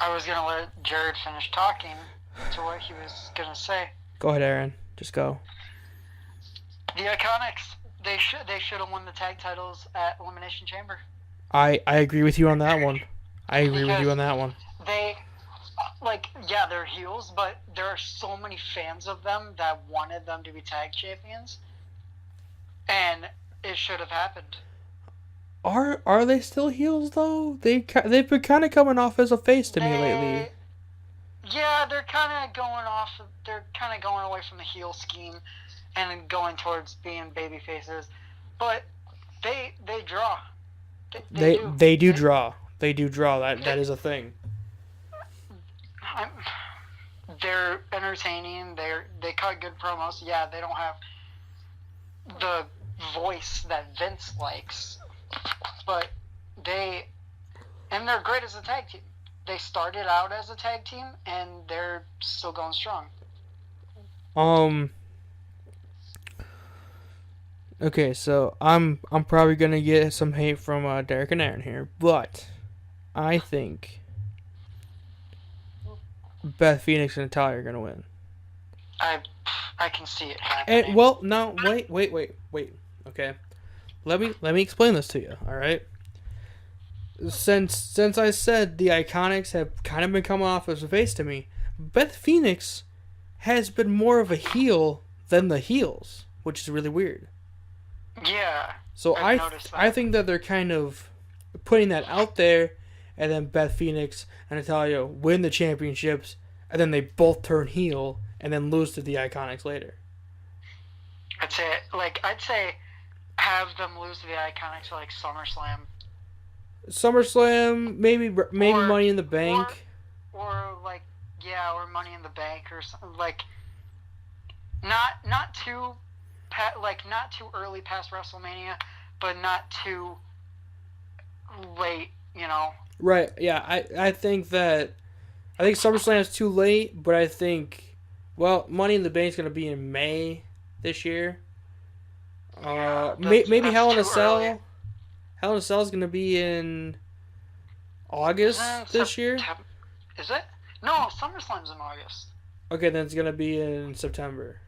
I was gonna let Jared finish talking to what he was gonna say. Go ahead, Aaron. Just go. The Iconics. They should have won the tag titles at Elimination Chamber. I agree with you on that one. They, they're heels, but there are so many fans of them that wanted them to be tag champions, and it should have happened. Are they still heels though? They've been kind of coming off as a face to me lately. Yeah, they're kind of going off. They're kind of going away from the heel scheme and going towards being baby faces, but they draw. They do draw. They do draw. That is a thing. They're entertaining. They cut good promos. Yeah, they don't have the voice that Vince likes, but they're great as a tag team. They started out as a tag team, and they're still going strong. Okay, so I'm probably gonna get some hate from Derek and Aaron here, but I think Beth Phoenix and Natalya are gonna win. I can see it happening. And, well, no, wait. Okay, let me explain this to you. All right. Since I said the Iconics have kind of been coming off as a face to me, Beth Phoenix has been more of a heel than the heels, which is really weird. Yeah. So I think that they're kind of putting that out there, and then Beth Phoenix and Natalya win the championships, and then they both turn heel and then lose to the Iconics later. I'd say have them lose to the Iconics at SummerSlam. SummerSlam, maybe Money in the Bank. Or Money in the Bank or something not too early past WrestleMania, but not too late, Right, yeah, I think SummerSlam is too late, but I think, Money in the Bank is going to be in May this year. Maybe Hell in a Cell. Hell in a Cell is going to be in August this year. Is it? No, SummerSlam's in August. Okay, then it's going to be in September.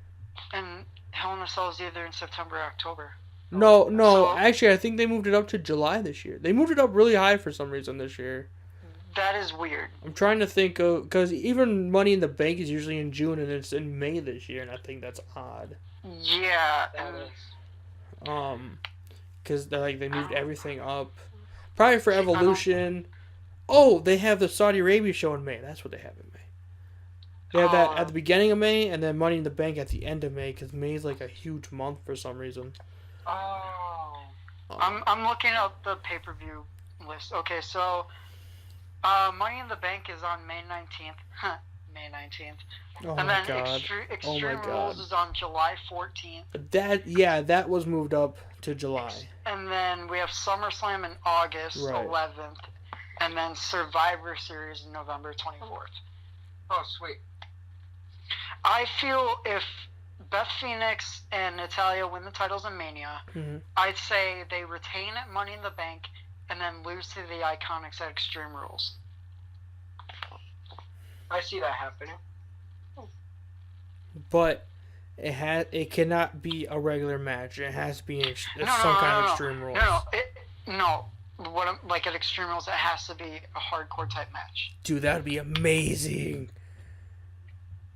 And Hell in a Cell is either in September or October. No. Actually, I think they moved it up to July this year. They moved it up really high for some reason this year. That is weird. I'm trying to think of... Because even Money in the Bank is usually in June, and it's in May this year, and I think that's odd. Yeah. Because they moved everything up. Probably for Evolution. Oh, they have the Saudi Arabia show in May. That's what they have in May. They have that at the beginning of May, and then Money in the Bank at the end of May, because May is a huge month for some reason. I'm looking up the pay-per-view list. Okay, so Money in the Bank is on May 19th. May 19th. Oh and my then god. Extreme Rules is on July 14th. That was moved up to July. And then we have SummerSlam in August 11th. And then Survivor Series in November 24th. Oh, sweet. I feel if Beth Phoenix and Natalya win the titles in Mania, I'd say they retain Money in the Bank and then lose to the Iconics at Extreme Rules. I see that happening. But it cannot be a regular match. It has to be some kind of Extreme Rules. Like at Extreme Rules, it has to be a hardcore type match. Dude, that would be amazing.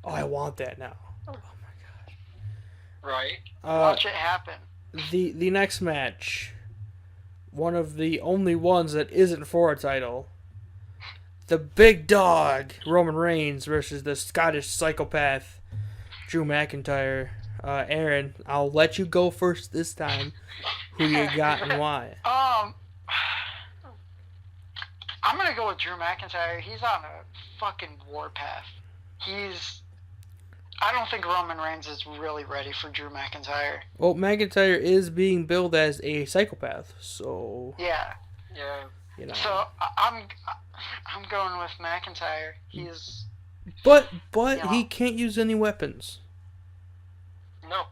Oh, I want that now. Oh my god. Right. Watch it happen. The next match, one of the only ones that isn't for a title. The big dog, Roman Reigns, versus the Scottish psychopath, Drew McIntyre. Aaron, I'll let you go first this time. Who you got and why? I'm going to go with Drew McIntyre. He's on a fucking warpath. I don't think Roman Reigns is really ready for Drew McIntyre. Well, McIntyre is being billed as a psychopath, so... Yeah. You know. So, I'm going with McIntyre. He's... But he can't use any weapons. No.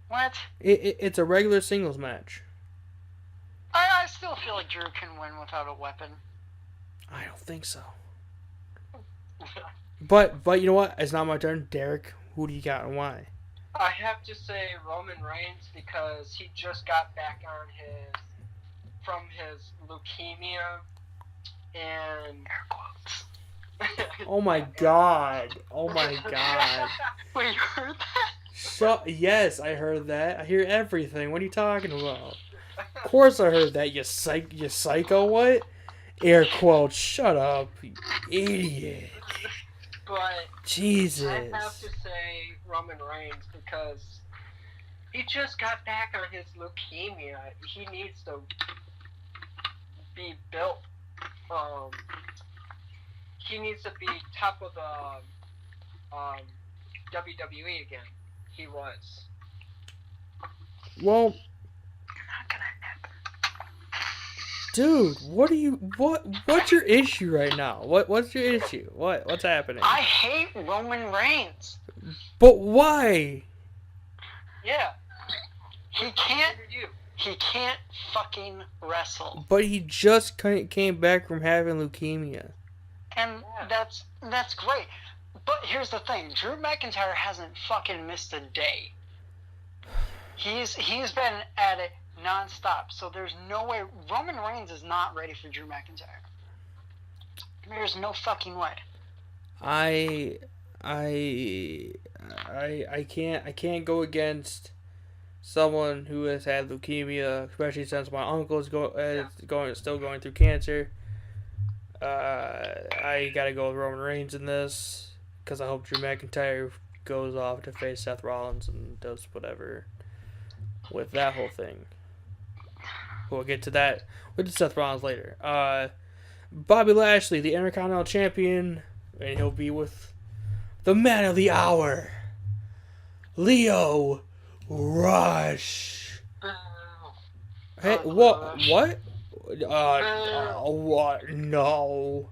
What? It's a regular singles match. I still feel like Drew can win without a weapon. I don't think so. But you know what? It's not my turn. Derek, who do you got and why? I have to say Roman Reigns because he just got back on from his leukemia and air quotes. Oh my god. Oh my god. Wait, you heard that? Yes, I heard that. I hear everything. What are you talking about? Of course I heard that, you psycho what? Air quotes. Shut up, you idiot. But Jesus. I have to say Roman Reigns because he just got back on his leukemia. He needs to be built. He needs to be top of the WWE again. He was. Well, not gonna happen. Dude, what's your issue right now? What's your issue? What's happening? I hate Roman Reigns. But why? Yeah. He can't fucking wrestle. But he just came back from having leukemia. And that's great. But here's the thing, Drew McIntyre hasn't fucking missed a day. He's been at it non-stop, so there's no way Roman Reigns is not ready for Drew McIntyre. There's no fucking way. I can't go against someone who has had leukemia, especially since my uncle is still going through cancer. I gotta go with Roman Reigns in this because I hope Drew McIntyre goes off to face Seth Rollins and does whatever with that whole thing. We'll get to that with Seth Rollins later. Bobby Lashley, the Intercontinental Champion, and he'll be with the man of the hour, Lio Rush. Hey, what? What? What? No.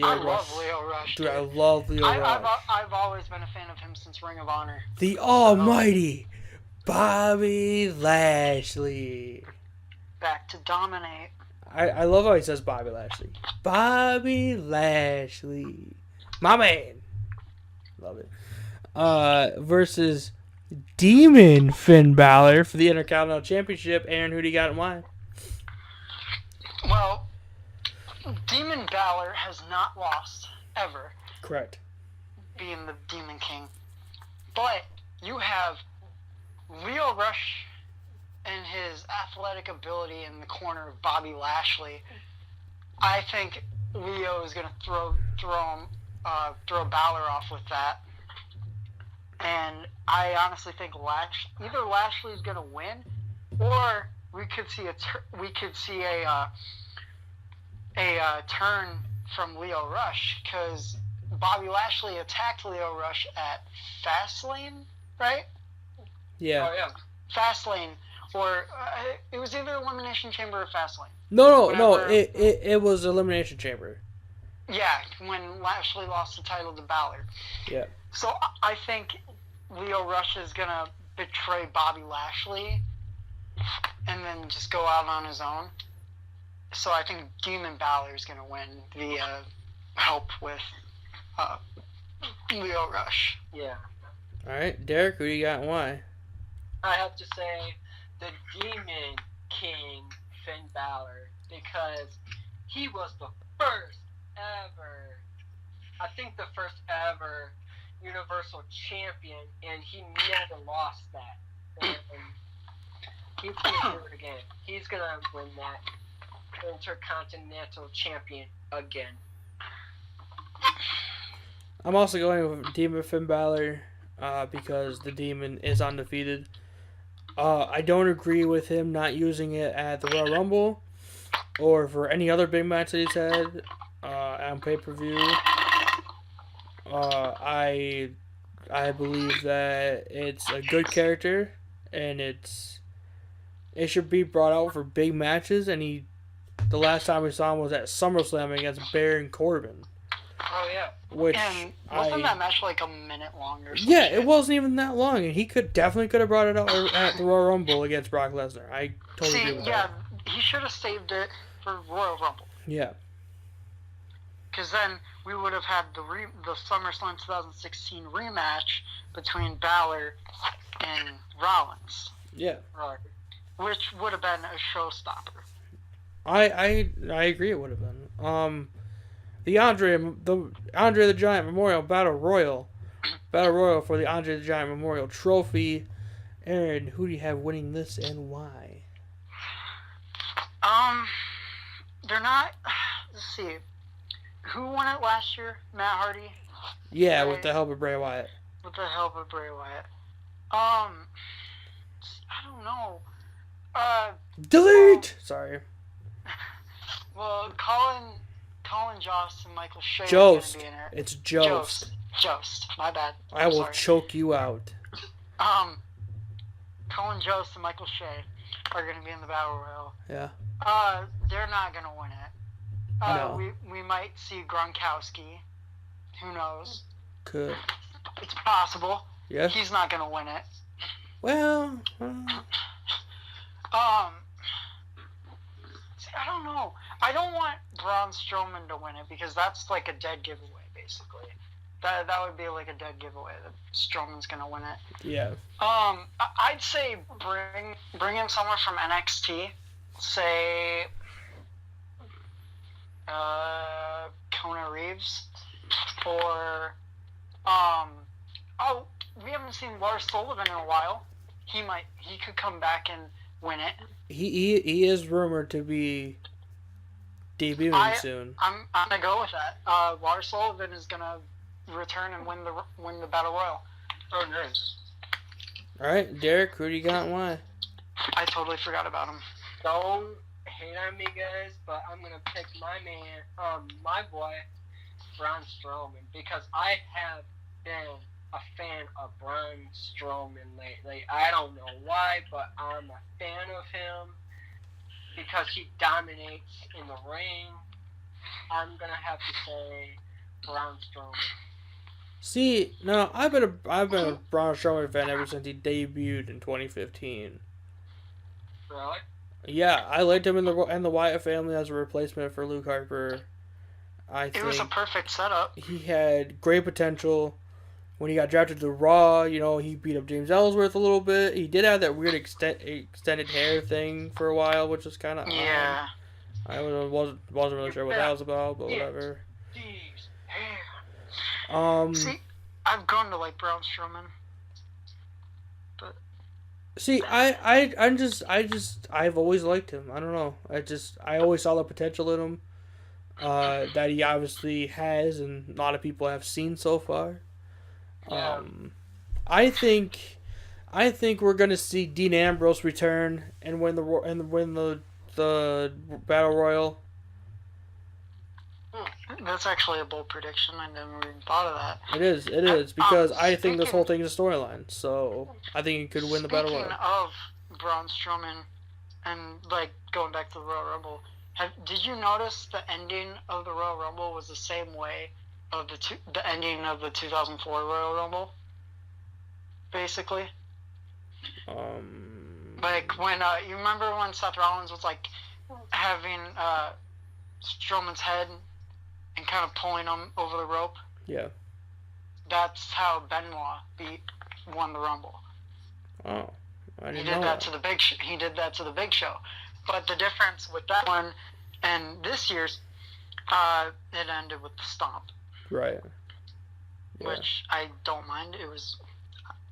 I love Lio Rush. Dude, I love Lio Rush. I've always been a fan of him since Ring of Honor. The almighty Bobby Lashley. Back to dominate. I love how he says Bobby Lashley. Bobby Lashley. My man. Love it. Versus Demon Finn Balor for the Intercontinental Championship. Aaron, who do you got and why? Well, Demon Balor has not lost ever. Correct. Being the Demon King. But you have Lio Rush and his athletic ability in the corner of Bobby Lashley. I think Lio is going to throw Balor off with that. And I honestly think either Lashley's going to win, or we could see a turn from Lio Rush, because Bobby Lashley attacked Lio Rush at Fastlane, right? Yeah. Oh, yeah. Fastlane, or it was either Elimination Chamber or Fastlane. No. It was Elimination Chamber. Yeah, when Lashley lost the title to Balor. Yeah. So I think Lio Rush is gonna betray Bobby Lashley, and then just go out on his own. So I think Demon Balor is gonna win via help with Lio Rush. Yeah. All right, Derek, who do you got and why? I have to say the Demon King, Finn Balor, because he was the first ever, I think the first ever Universal Champion, and he never lost that. And he's going to do it again. He's going to win that Intercontinental Champion again. I'm also going with Demon Finn Balor because the Demon is undefeated. I don't agree with him not using it at the Royal Rumble or for any other big match that he's had on pay-per-view. I believe that it's a good character and it should be brought out for big matches. And the last time we saw him was at SummerSlam against Baron Corbin. Oh yeah. And wasn't that match like a minute long or something? Yeah, it wasn't even that long, and he definitely could have brought it out at the Royal Rumble against Brock Lesnar. I totally agree with that. He should have saved it for Royal Rumble. Yeah. Because then we would have had the SummerSlam 2016 rematch between Balor and Rollins. Yeah. Right. Which would have been a showstopper. I agree it would have been. The Andre the Giant Memorial Battle Royal for the Andre the Giant Memorial Trophy. Aaron, who do you have winning this and why? They're not. Let's see. Who won it last year? Matt Hardy. Yeah, with the help of Bray Wyatt. With the help of Bray Wyatt. I don't know. Delete. Sorry. Well, Colin Jost and Michael Shea are Jost. going to be in it. It's Jost. Jost. My bad. I will choke you out. Colin Jost and Michael Shea are going to be in the Battle Royal. Yeah. They're not going to win it. No. We might see Gronkowski. Who knows? Could. It's possible. Yeah. He's not going to win it. Well. See, I don't know. I don't want Braun Strowman to win it because that's like a dead giveaway, basically. That would be like a dead giveaway that Strowman's going to win it. Yeah. I'd say bring in someone from NXT. Say Kona Reeves, or we haven't seen Lars Sullivan in a while. He could come back and win it. He is rumored to be debuting soon. I'm gonna go with that. Lars Sullivan is gonna return and win the Battle Royal. Oh, nice. All right, Derek, who do you got and why? I totally forgot about him. Don't hate on me, guys, but I'm gonna pick my man, my boy, Braun Strowman, because I have been a fan of Braun Strowman lately. I don't know why, but I'm a fan of him because he dominates in the ring. I'm gonna have to say Braun Strowman. See, no, I've been a Braun Strowman fan ever since he debuted in 2015. Really? Yeah, I liked him in the Wyatt family as a replacement for Luke Harper. It was a perfect setup. He had great potential. When he got drafted to Raw, he beat up James Ellsworth a little bit. He did have that weird extended hair thing for a while, which was kind of yeah. I wasn't really sure what that was about, but whatever. See, I've grown to like Braun Strowman. But see, I've always liked him. I don't know. I always saw the potential in him that he obviously has, and a lot of people have seen so far. Yeah. I think we're gonna see Dean Ambrose return and win the Battle Royal. That's actually a bold prediction. I never even thought of that. It is, because I think this speaking- whole thing is a storyline. So I think he could win the Battle Speaking Royal. of Braun Strowman, and like going back to the Royal Rumble, did you notice the ending of the Royal Rumble was the same way of the ending of the 2004 Royal Rumble? Basically, like when you remember when Seth Rollins was like having Strowman's head and kind of pulling him over the rope. Yeah. That's how Benoit won the Rumble. Oh, I didn't He know did that. to the Big. He did that to the Big Show. But the difference with that one and this year's, it ended with the stomp. Right. Yeah. Which I don't mind.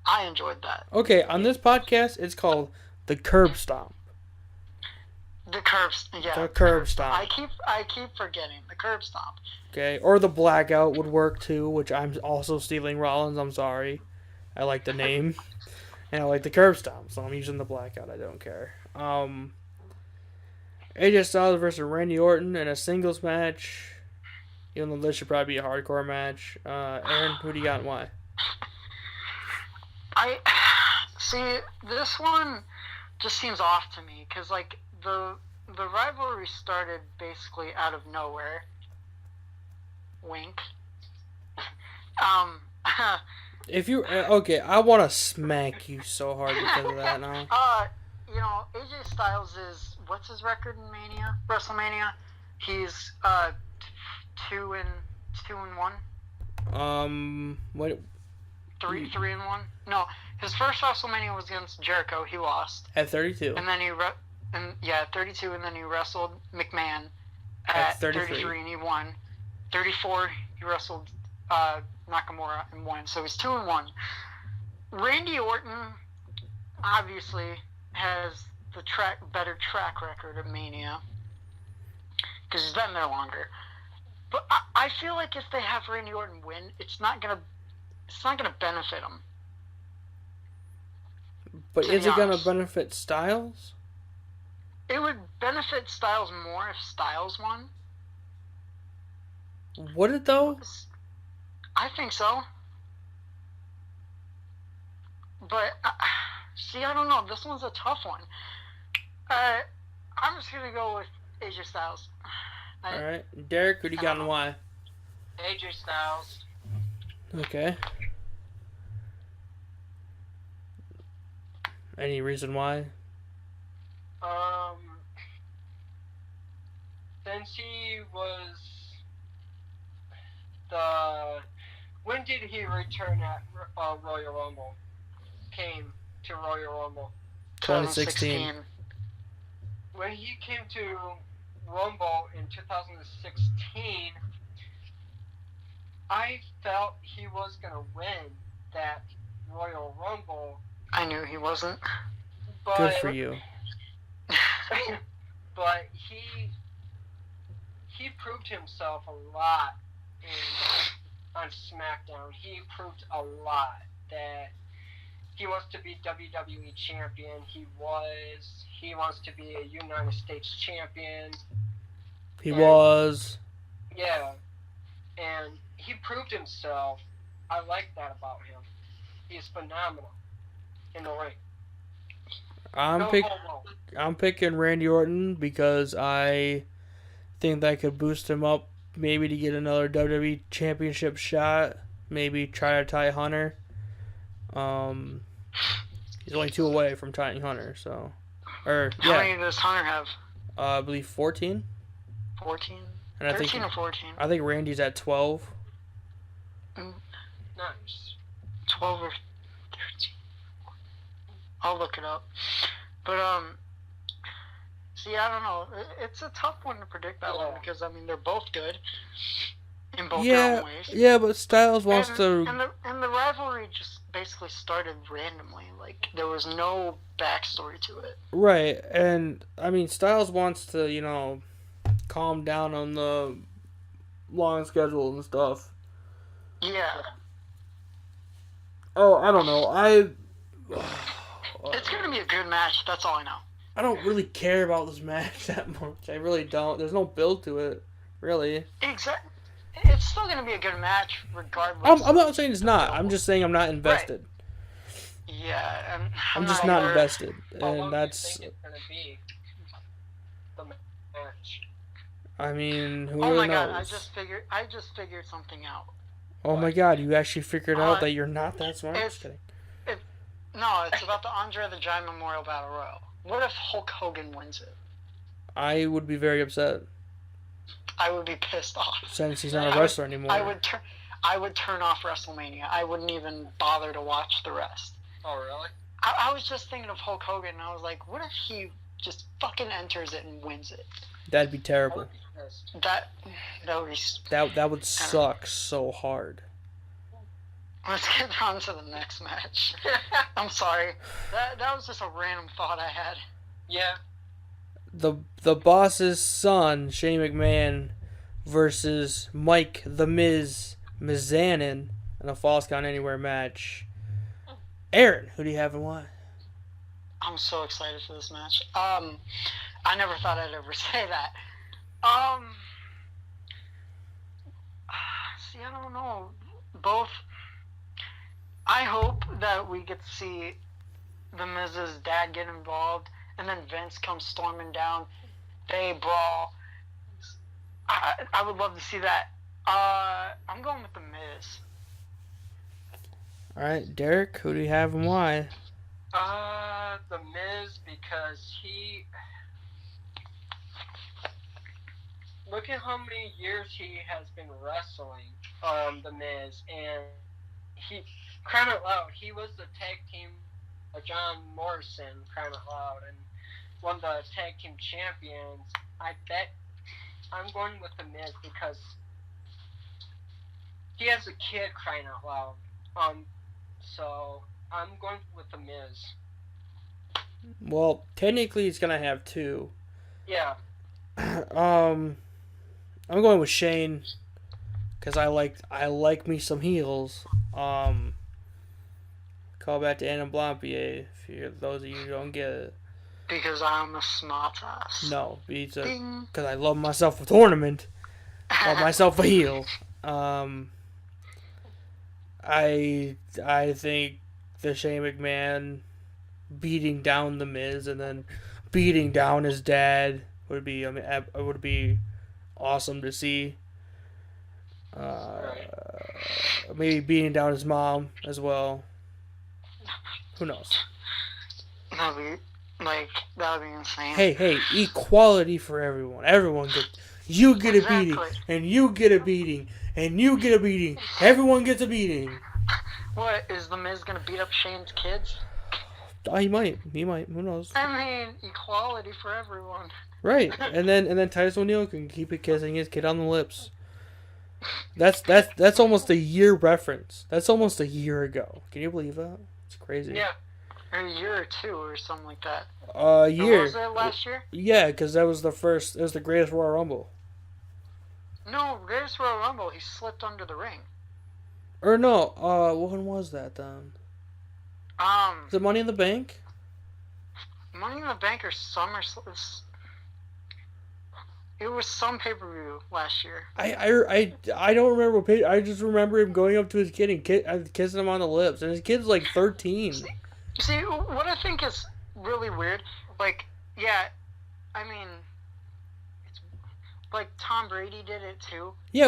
I enjoyed that. Okay, on this podcast, it's called the Curb Stomp. The curves, yeah. The curb stomp. I keep forgetting the curb stomp. Okay, or the Blackout would work too, which I'm also stealing Rollins. I'm sorry. I like the name, and I like the Curb Stomp, so I'm using the Blackout. I don't care. AJ Styles versus Randy Orton in a singles match. Even though this should probably be a hardcore match. Aaron, who do you got and why? I see this one just seems off to me because like the rivalry started basically out of nowhere. Wink. If you okay, I want to smack you so hard because of that now. You know, AJ Styles is what's his record in WrestleMania? He's 2-1. What? 3-1. No, his first WrestleMania was against Jericho. He lost. At 32. And then 32, and then he wrestled McMahon at 33, and he won. 34, he wrestled Nakamura and won. So he's 2-1. Randy Orton obviously has the better track record of Mania because he's been there longer. But I feel like if they have Randy Orton win, it's not gonna benefit him. But is it gonna benefit Styles? It would benefit Styles more if Styles won. Would it though? I think so. But see, I don't know. This one's a tough one. I'm just gonna go with AJ Styles. All right, Derek, who do you got and why? AJ Styles. Okay. Any reason why? Since he was when did he return at Royal Rumble? Came to Royal Rumble. 2016. When he came to Rumble in 2016, I felt he was gonna win that Royal Rumble. I knew he wasn't. But, Good for you. But he proved himself a lot on SmackDown. He proved a lot that he wants to be WWE champion. He wants to be a United States champion. He was. Yeah. And he proved himself. I like that about him. He's phenomenal in the ring. I'm picking Randy Orton because I think that could boost him up, maybe to get another WWE Championship shot. Maybe try to tie Hunter. He's only 2 away from tying Hunter, so. How many does Hunter have? I believe 14. 14. And 13 or 14. I think Randy's at 12. Nice. 12 or 13. I'll look it up. But see, I don't know. It's a tough one to predict that one because I mean they're both good in both their own ways. Yeah, but Styles wants to. And the rivalry just basically started randomly. Like there was no backstory to it. Right, and I mean Styles wants to calm down on the long schedule and stuff. Yeah. Oh, I don't know. It's gonna be a good match. That's all I know. I don't really care about this match that much. I really don't. There's no build to it, really. it's still gonna be a good match regardless. I'm not saying it's not. I'm just saying I'm not invested. Right. Yeah, I'm just not invested, and that's. It's gonna be the match. I mean, who knows? Oh my knows? god! I just figured something out. Oh my god! You actually figured out that you're not that smart. Just kidding. No, it's about the Andre the Giant Memorial Battle Royal. What if Hulk Hogan wins it? I would be very upset. I would be pissed off. Since he's not a wrestler anymore. I would turn off WrestleMania. I wouldn't even bother to watch the rest. Oh, really? I was just thinking of Hulk Hogan, and I was like, what if he just fucking enters it and wins it? That'd be terrible. That would be... That would suck so hard. Let's get on to the next match. I'm sorry. That was just a random thought I had. Yeah. The boss's son, Shane McMahon, versus Mike the Miz Mizanin in a Falls Count Anywhere match. Aaron, who do you have and why? I'm so excited for this match. I never thought I'd ever say that. See, I don't know. Both. I hope that we get to see the Miz's dad get involved, and then Vince comes storming down. They brawl. I would love to see that. I'm going with the Miz. All right, Derek, who do you have and why? The Miz, because he... Look at how many years he has been wrestling, the Miz, and he... Crying out loud, he was the tag team of John Morrison, crying out loud, and one of the tag team champions. I bet I'm going with the Miz because he has a kid crying out loud. So I'm going with the Miz. Well, technically he's gonna have two. Yeah. I'm going with Shane because I like me some heels. Call back to Anna Blampier for those of you who don't get it. Because I'm a smart ass. No, because I love myself a tournament. Love myself a heel. I think the Shane McMahon beating down the Miz and then beating down his dad would be awesome to see. Maybe beating down his mom as well. Who knows? That would be insane. Hey, equality for everyone. Everyone gets... You get a beating, and you get a beating, and you get a beating. Everyone gets a beating. What, is the Miz gonna beat up Shane's kids? He might. Who knows? I mean, equality for everyone. Right, and then Titus O'Neil can keep kissing his kid on the lips. That's almost a year reference. That's almost a year ago. Can you believe that? It's crazy. Yeah. A year or two or something like that. Year. Or was it last year? Yeah, because that was it was the Greatest Royal Rumble. No, Greatest Royal Rumble, he slipped under the ring. Or no, when was that then? Is it Money in the Bank? Money in the Bank or SummerSlam? It was some pay-per-view last year. I don't remember. I just remember him going up to his kid and kissing him on the lips, and his kid's like 13. See, what I think is really weird, yeah, I mean, it's like Tom Brady did it too. Yeah,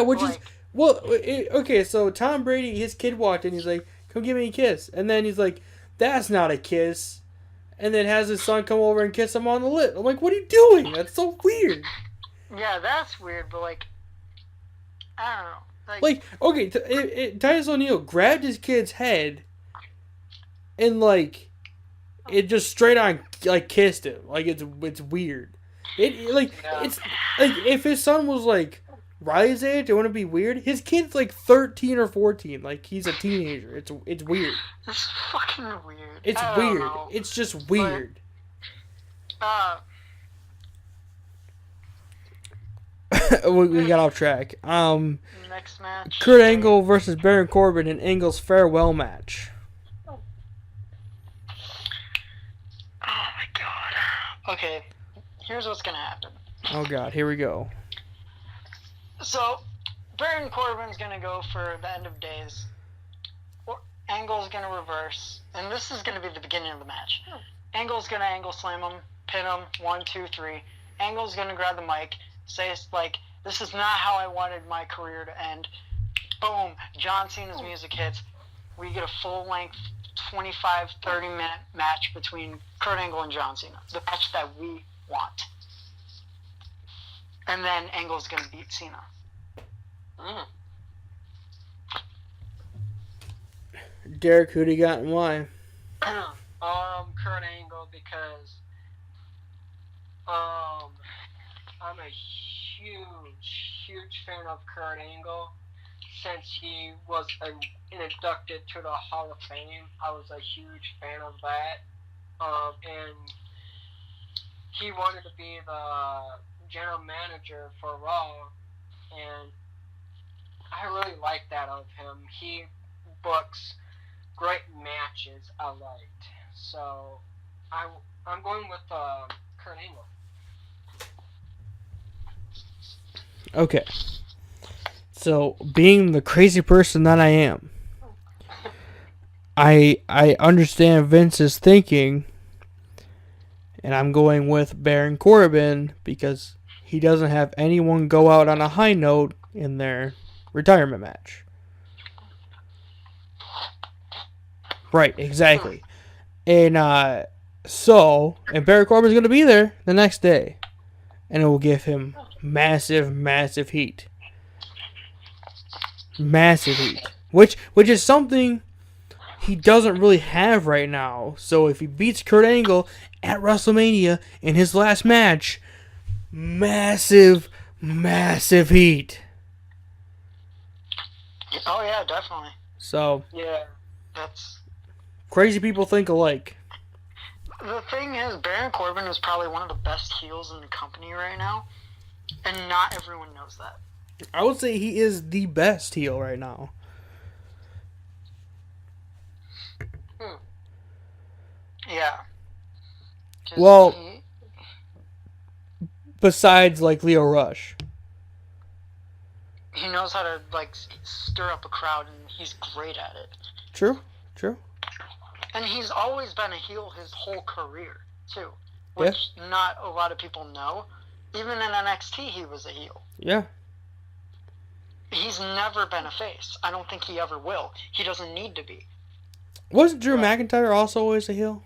okay. So Tom Brady, his kid walked in, he's like, "Come give me a kiss," and then he's like, "That's not a kiss," and then has his son come over and kiss him on the lip. I'm like, "What are you doing? That's so weird." Yeah, that's weird, but I don't know. Okay, Titus O'Neil grabbed his kid's head and it just straight on kissed him. It's weird. It's if his son was Riley's age, it wouldn't be weird. His kid's 13 or 14, he's a teenager. It's weird. It's fucking weird. It's weird. It's just weird. We got off track. Next match. Kurt Angle versus Baron Corbin in Angle's farewell match. Oh my god. Okay, here's what's gonna happen. Oh god, here we go. So, Baron Corbin's going to go for the end of days. Angle's going to reverse. And this is going to be the beginning of the match. Angle's going to angle slam him, pin him, 1, 2, 3. Angle's going to grab the mic, say it's like, this is not how I wanted my career to end. Boom, John Cena's music hits. We get a full-length 25, 30-minute match between Kurt Angle and John Cena. The match that we want. And then Angle's going to beat Cena. Derek, who do you got and why? Kurt Angle, because I'm a huge fan of Kurt Angle. Since he was inducted to the Hall of Fame, I was a huge fan of that. And he wanted to be the general manager for Raw, and I really like that of him. He books great matches I liked. So I'm going with Kurt Angle. Okay. So, being the crazy person that I am, I understand Vince's thinking, and I'm going with Baron Corbin because he doesn't have anyone go out on a high note in their retirement match. Right, exactly. And Baron Corbin's going to be there the next day, and it will give him massive heat. Massive heat. Which is something he doesn't really have right now. So if he beats Kurt Angle at WrestleMania in his last match, massive heat. Oh yeah, definitely. So yeah, that's crazy people think alike. The thing is, Baron Corbin is probably one of the best heels in the company right now, and not everyone knows that. I would say he is the best heel right now. Yeah. Well, besides like Leo Rush. He knows how to like stir up a crowd, and he's great at it. True. And he's always been a heel his whole career too, which not a lot of people know. Even in NXT, he was a heel. Yeah. He's never been a face. I don't think he ever will. He doesn't need to be. Wasn't Drew McIntyre also always a heel?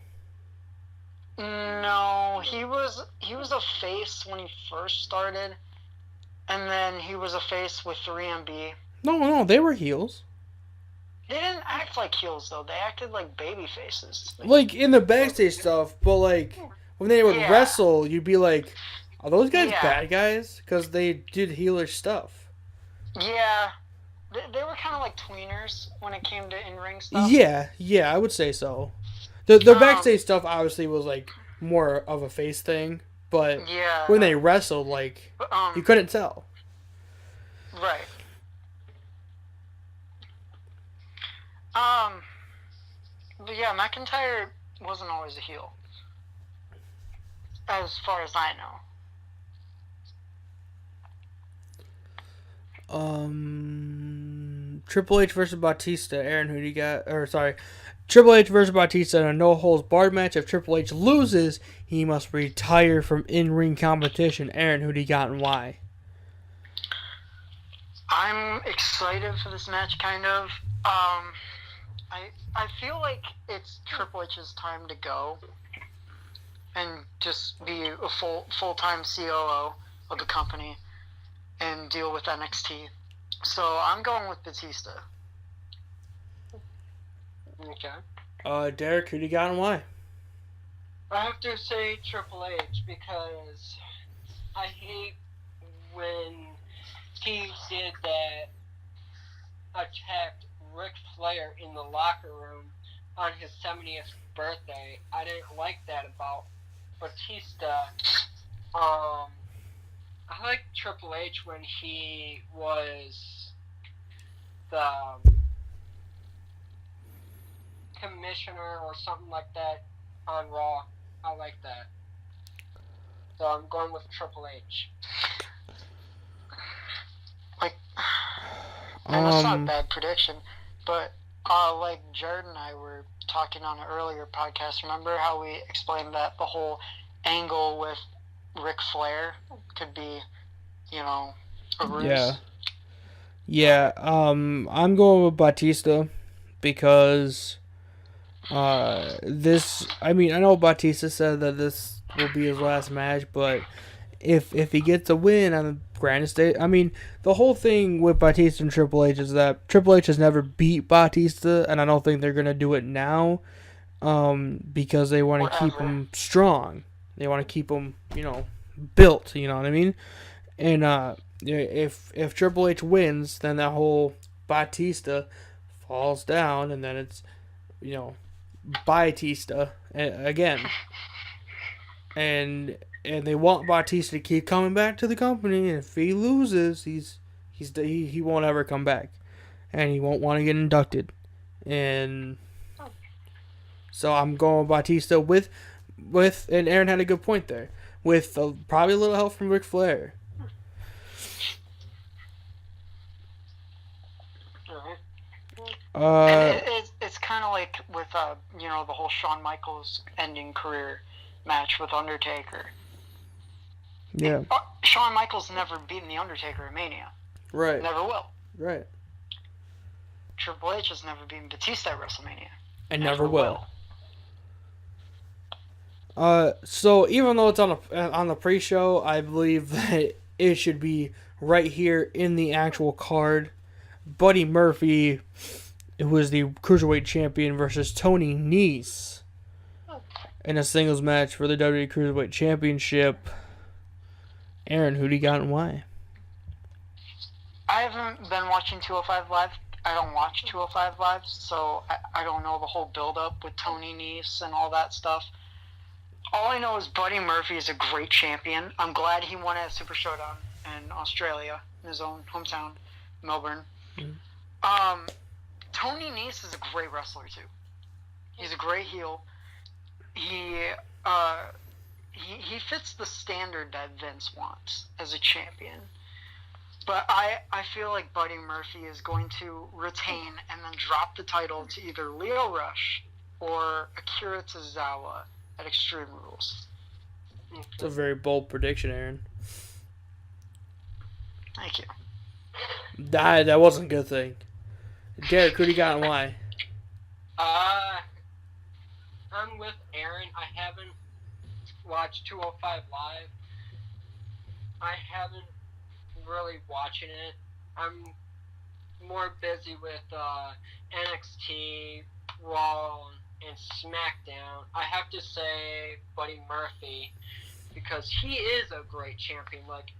No, he was a face when he first started, and then he was a face with 3MB. No, they were heels. They didn't act like heels though. They acted like baby faces. Like in the backstage stuff, but like when they would wrestle, you'd be like, "Are those guys bad guys?" Because they did healer stuff. Yeah, they were kind of like tweeners when it came to in-ring stuff. Yeah, I would say so. The backstage stuff obviously was like more of a face thing, but when they wrestled, like you couldn't tell. Right. But yeah, McIntyre wasn't always a heel, as far as I know. Triple H versus Batista. Aaron, who do you got? Triple H versus Batista in a no-holds-barred match. If Triple H loses, he must retire from in-ring competition. Aaron, who do you got and why? I'm excited for this match, kind of. I feel like it's Triple H's time to go and just be a full-time COO of the company and deal with NXT. So I'm going with Batista. Okay. Derek, who do you got and why? I have to say Triple H because I hate when he did that, attacked Ric Flair in the locker room on his 70th birthday. I didn't like that about Batista. I like Triple H when he was the commissioner or something like that on Raw. I like that. So I'm going with Triple H. And that's not a bad prediction, but like Jared and I were talking on an earlier podcast. Remember how we explained that the whole angle with Ric Flair could be, a ruse? Yeah. I'm going with Batista because I know Batista said that this will be his last match, but if he gets a win on the grandest day, the whole thing with Batista and Triple H is that Triple H has never beat Batista, and I don't think they're gonna do it now, because they want to keep him strong. They want to keep him, built. You know what I mean? And if Triple H wins, then that whole Batista falls down, and then it's Batista again, and they want Batista to keep coming back to the company. And if he loses, he won't ever come back, and he won't want to get inducted. And so I'm going with Batista with and Aaron had a good point there, with probably a little help from Ric Flair. It's kind of like with the whole Shawn Michaels ending career match with Undertaker. Yeah. Shawn Michaels never beaten the Undertaker at Mania. Right. Never will. Right. Triple H has never beaten Batista at WrestleMania. And never will. So even though it's on the pre-show, I believe that it should be right here in the actual card. Buddy Murphy, who was the Cruiserweight Champion, versus Tony Nese in a singles match for the WWE Cruiserweight Championship. Aaron, who do you got and why? I haven't been watching 205 Live. I don't watch 205 Live, so I don't know the whole build-up with Tony Nese and all that stuff. All I know is Buddy Murphy is a great champion. I'm glad he won at Super Showdown in Australia, in his own hometown, Melbourne. Mm-hmm. Tony Nese is a great wrestler, too. He's a great heel. He fits the standard that Vince wants as a champion. But I feel like Buddy Murphy is going to retain and then drop the title to either Leo Rush or Akira Tozawa at Extreme Rules. It's a very bold prediction, Aaron. Thank you. That wasn't a good thing. Derek, who do you got and why? I'm with Aaron. I haven't watched 205 Live. I haven't really watching it. I'm more busy with NXT, Raw, and SmackDown. I have to say Buddy Murphy, because he is a great champion, like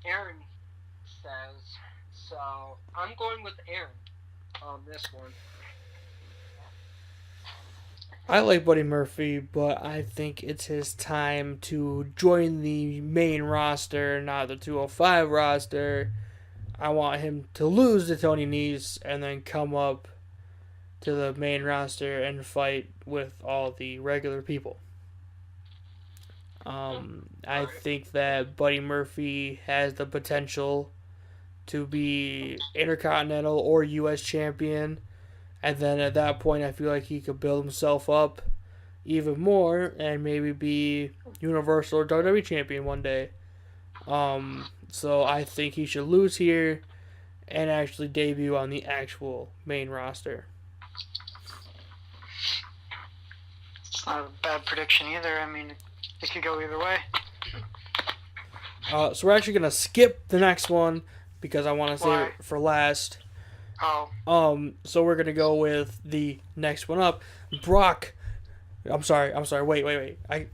Aaron says. So I'm going with Aaron on this one. I like Buddy Murphy, but I think it's his time to join the main roster, not the 205 roster. I want him to lose to Tony Nese and then come up to the main roster and fight with all the regular people. I think that Buddy Murphy has the potential to be Intercontinental or U.S. champion. And then at that point, I feel like he could build himself up even more and maybe be Universal or WWE champion one day. So I think he should lose here and actually debut on the actual main roster. It's not a bad prediction either. I mean, it could go either way. So we're actually going to skip the next one because I want to save it for last. Oh. So we're gonna go with the next one up, Brock. I'm sorry. Wait. I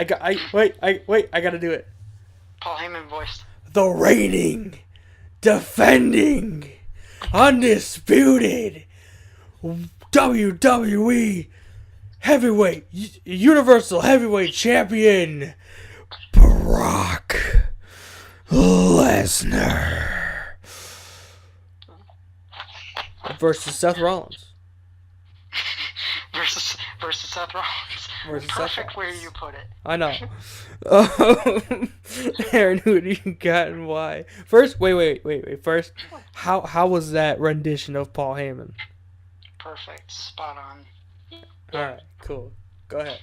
gotta do it. Paul Heyman voiced. The reigning, defending, undisputed WWE Universal Heavyweight Champion, Brock Lesnar. Versus Seth Rollins. versus Seth Rollins. Versus Perfect Seth way you put it. I know. Aaron, who do you got and why? First, wait. First, how was that rendition of Paul Heyman? Perfect. Spot on. Alright, cool. Go ahead.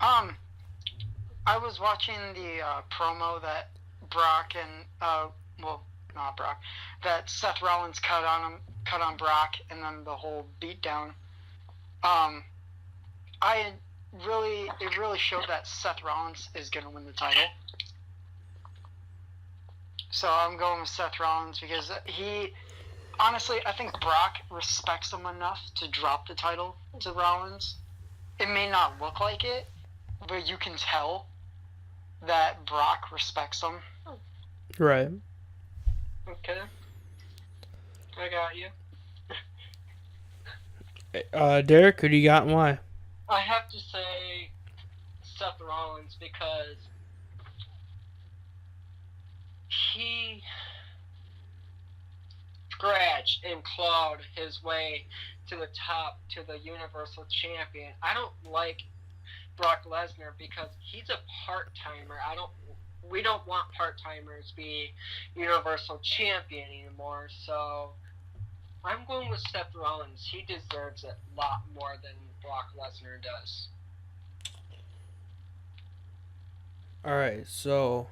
I was watching the promo that Brock and not Brock, that Seth Rollins cut on Brock, and then the whole beatdown. It really showed that Seth Rollins is gonna win the title. So I'm going with Seth Rollins because honestly, I think Brock respects him enough to drop the title to Rollins. It may not look like it, but you can tell that Brock respects him. Right. Okay. I got you. Derek, who do you got and why? I have to say Seth Rollins because he scratched and clawed his way to the top, to the Universal Champion. I don't like Brock Lesnar because he's a part-timer. We don't want part-timers be Universal Champion anymore, so I'm going with Seth Rollins. He deserves it a lot more than Brock Lesnar does. Alright, so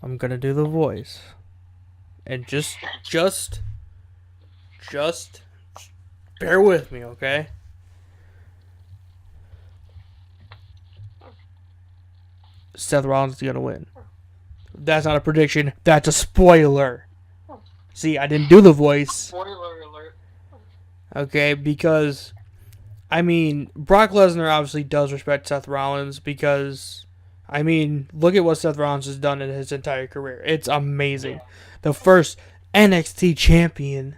I'm gonna do the voice. And just bear with me, okay? Seth Rollins is gonna win. That's not a prediction. That's a spoiler. See, I didn't do the voice. Spoiler alert. Okay, because Brock Lesnar obviously does respect Seth Rollins because look at what Seth Rollins has done in his entire career. It's amazing. Yeah. The first NXT champion.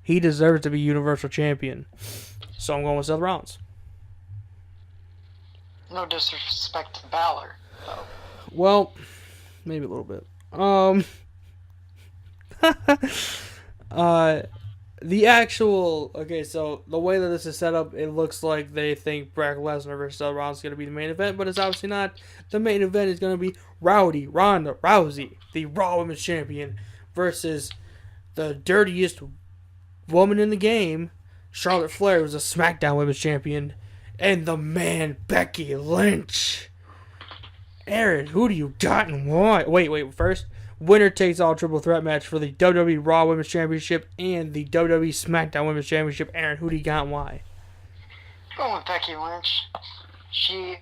He deserves to be Universal Champion. So I'm going with Seth Rollins. No disrespect to Balor, though. Well, maybe a little bit. So the way that this is set up, it looks like they think Brock Lesnar versus Seth Rollins is going to be the main event, but it's obviously not. The main event is going to be Ronda Rousey, the Raw Women's Champion, versus the dirtiest woman in the game, Charlotte Flair, who's a SmackDown Women's Champion, and the man, Becky Lynch. Aaron, who do you got and why? Wait, first. Winner takes all triple threat match for the WWE Raw Women's Championship and the WWE SmackDown Women's Championship. Aaron, who do you got and why? Going with Becky Lynch. She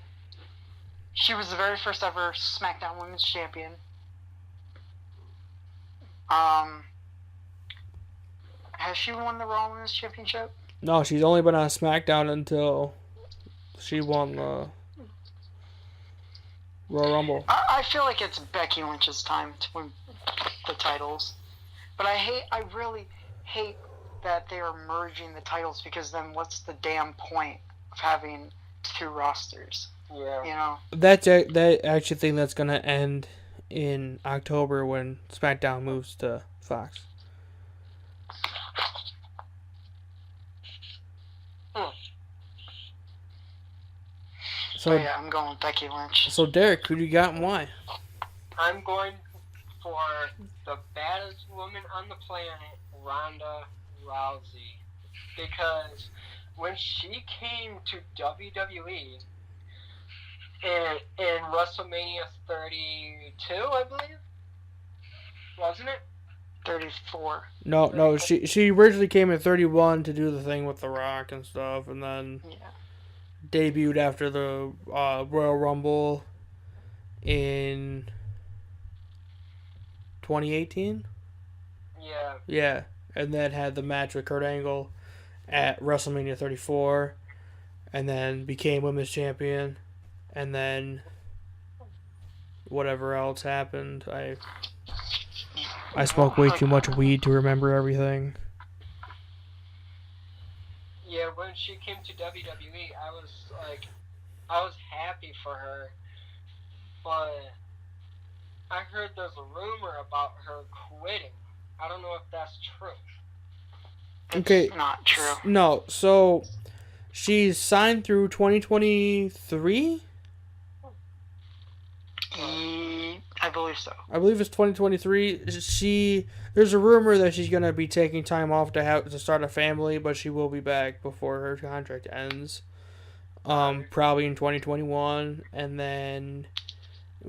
was the very first ever SmackDown Women's Champion. Has she won the Raw Women's Championship? No, she's only been on SmackDown until she won the Royal Rumble. I feel like it's Becky Lynch's time to win the titles. But I really hate that they are merging the titles because then what's the damn point of having two rosters? Yeah. You know? I actually think that's going to end in October when SmackDown moves to Fox. So yeah, I'm going with Becky Lynch. So Derek, who do you got and why? I'm going for the baddest woman on the planet, Ronda Rousey. Because when she came to WWE in WrestleMania 32, I believe? Wasn't it? 34. No, she originally came in 31 to do the thing with The Rock and stuff, and then debuted after the Royal Rumble in 2018. Yeah, and then had the match with Kurt Angle at WrestleMania 34, and then became Women's Champion, and then whatever else happened. I smoke way too much weed to remember everything. Yeah, when she came to WWE, I was happy for her, but I heard there's a rumor about her quitting. I don't know if that's true. Okay. It's not true. No, so She's signed through 2023? I believe so. I believe it's 2023. There's a rumor that she's gonna be taking time off to start a family, but she will be back before her contract ends. Probably in 2021, and then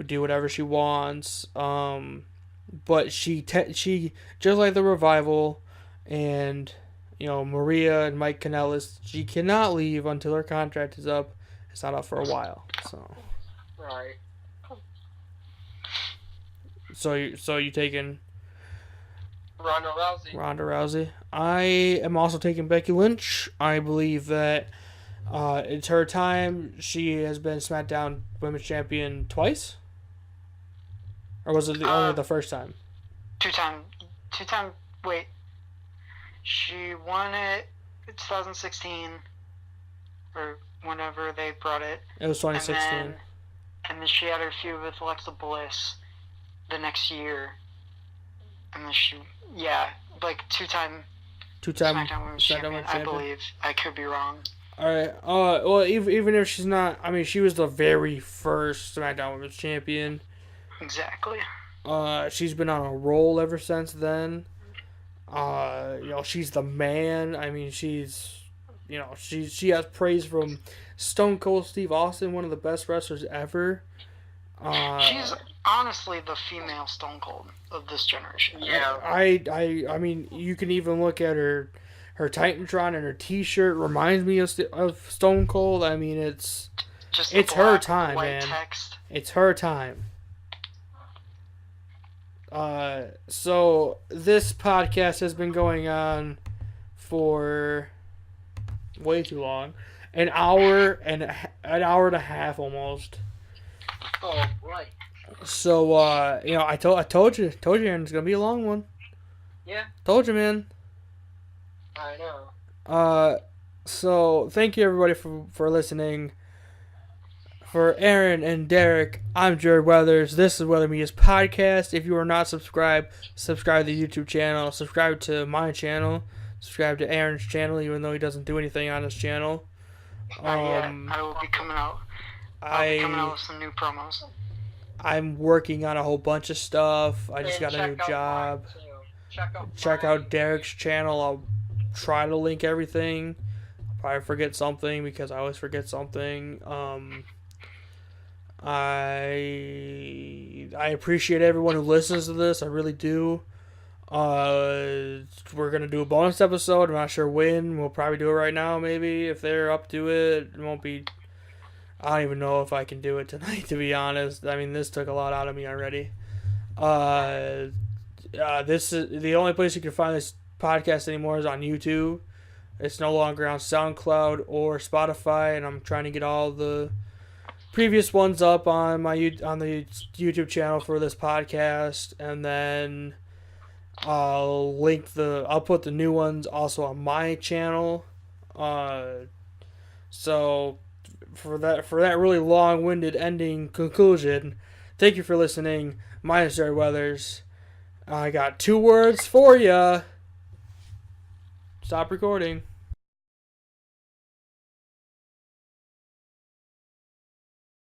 do whatever she wants. But she just like the Revival, and Maria and Mike Kanellis, she cannot leave until her contract is up. It's not up for a while, so. Right. So you taking Ronda Rousey. I am also taking Becky Lynch. I believe that it's her time. She has been SmackDown Women's Champion twice, or was it only the first time? Two time. Wait, she won it in 2016, or whenever they brought it. It was 2016. And then she had her feud with Alexa Bliss the next year, and then two-time SmackDown Women's Champion, I believe. I could be wrong. All right. Well, even if she's not, I mean, she was the very first SmackDown Women's Champion. Exactly. She's been on a roll ever since then. She's the man. I mean, she has praise from Stone Cold Steve Austin, one of the best wrestlers ever. She's honestly the female Stone Cold of this generation. Yeah. I mean, you can even look at her Titantron and her T-shirt reminds me of Stone Cold. I mean, it's her time, man. Text. It's her time. So this podcast has been going on for way too long, an hour and a half almost. Oh, right. So I told you, Aaron, it's gonna be a long one. Yeah. Told you, man. I know. So thank you everybody for listening. For Aaron and Derek, I'm Jared Weathers. This is Weather Media's podcast. If you are not subscribed, subscribe to the YouTube channel. Subscribe to my channel. Subscribe to Aaron's channel, even though he doesn't do anything on his channel. I will be coming out. I'll be coming out with some new promos. I'm working on a whole bunch of stuff. I just got a new job. Check out Derek's channel. I'll try to link everything. I'll probably forget something because I always forget something. I appreciate everyone who listens to this. I really do. We're gonna do a bonus episode. I'm not sure when. We'll probably do it right now, maybe, if they're up to it. It won't be. I don't even know if I can do it tonight, to be honest. I mean, this took a lot out of me already. This is the only place you can find this podcast anymore is on YouTube. It's no longer on SoundCloud or Spotify, and I'm trying to get all the previous ones up on the YouTube channel for this podcast, and then I'll put the new ones also on my channel. So for that really long-winded ending conclusion, thank you for listening. My name is Jared Weathers. I got 2 words for ya. Stop recording.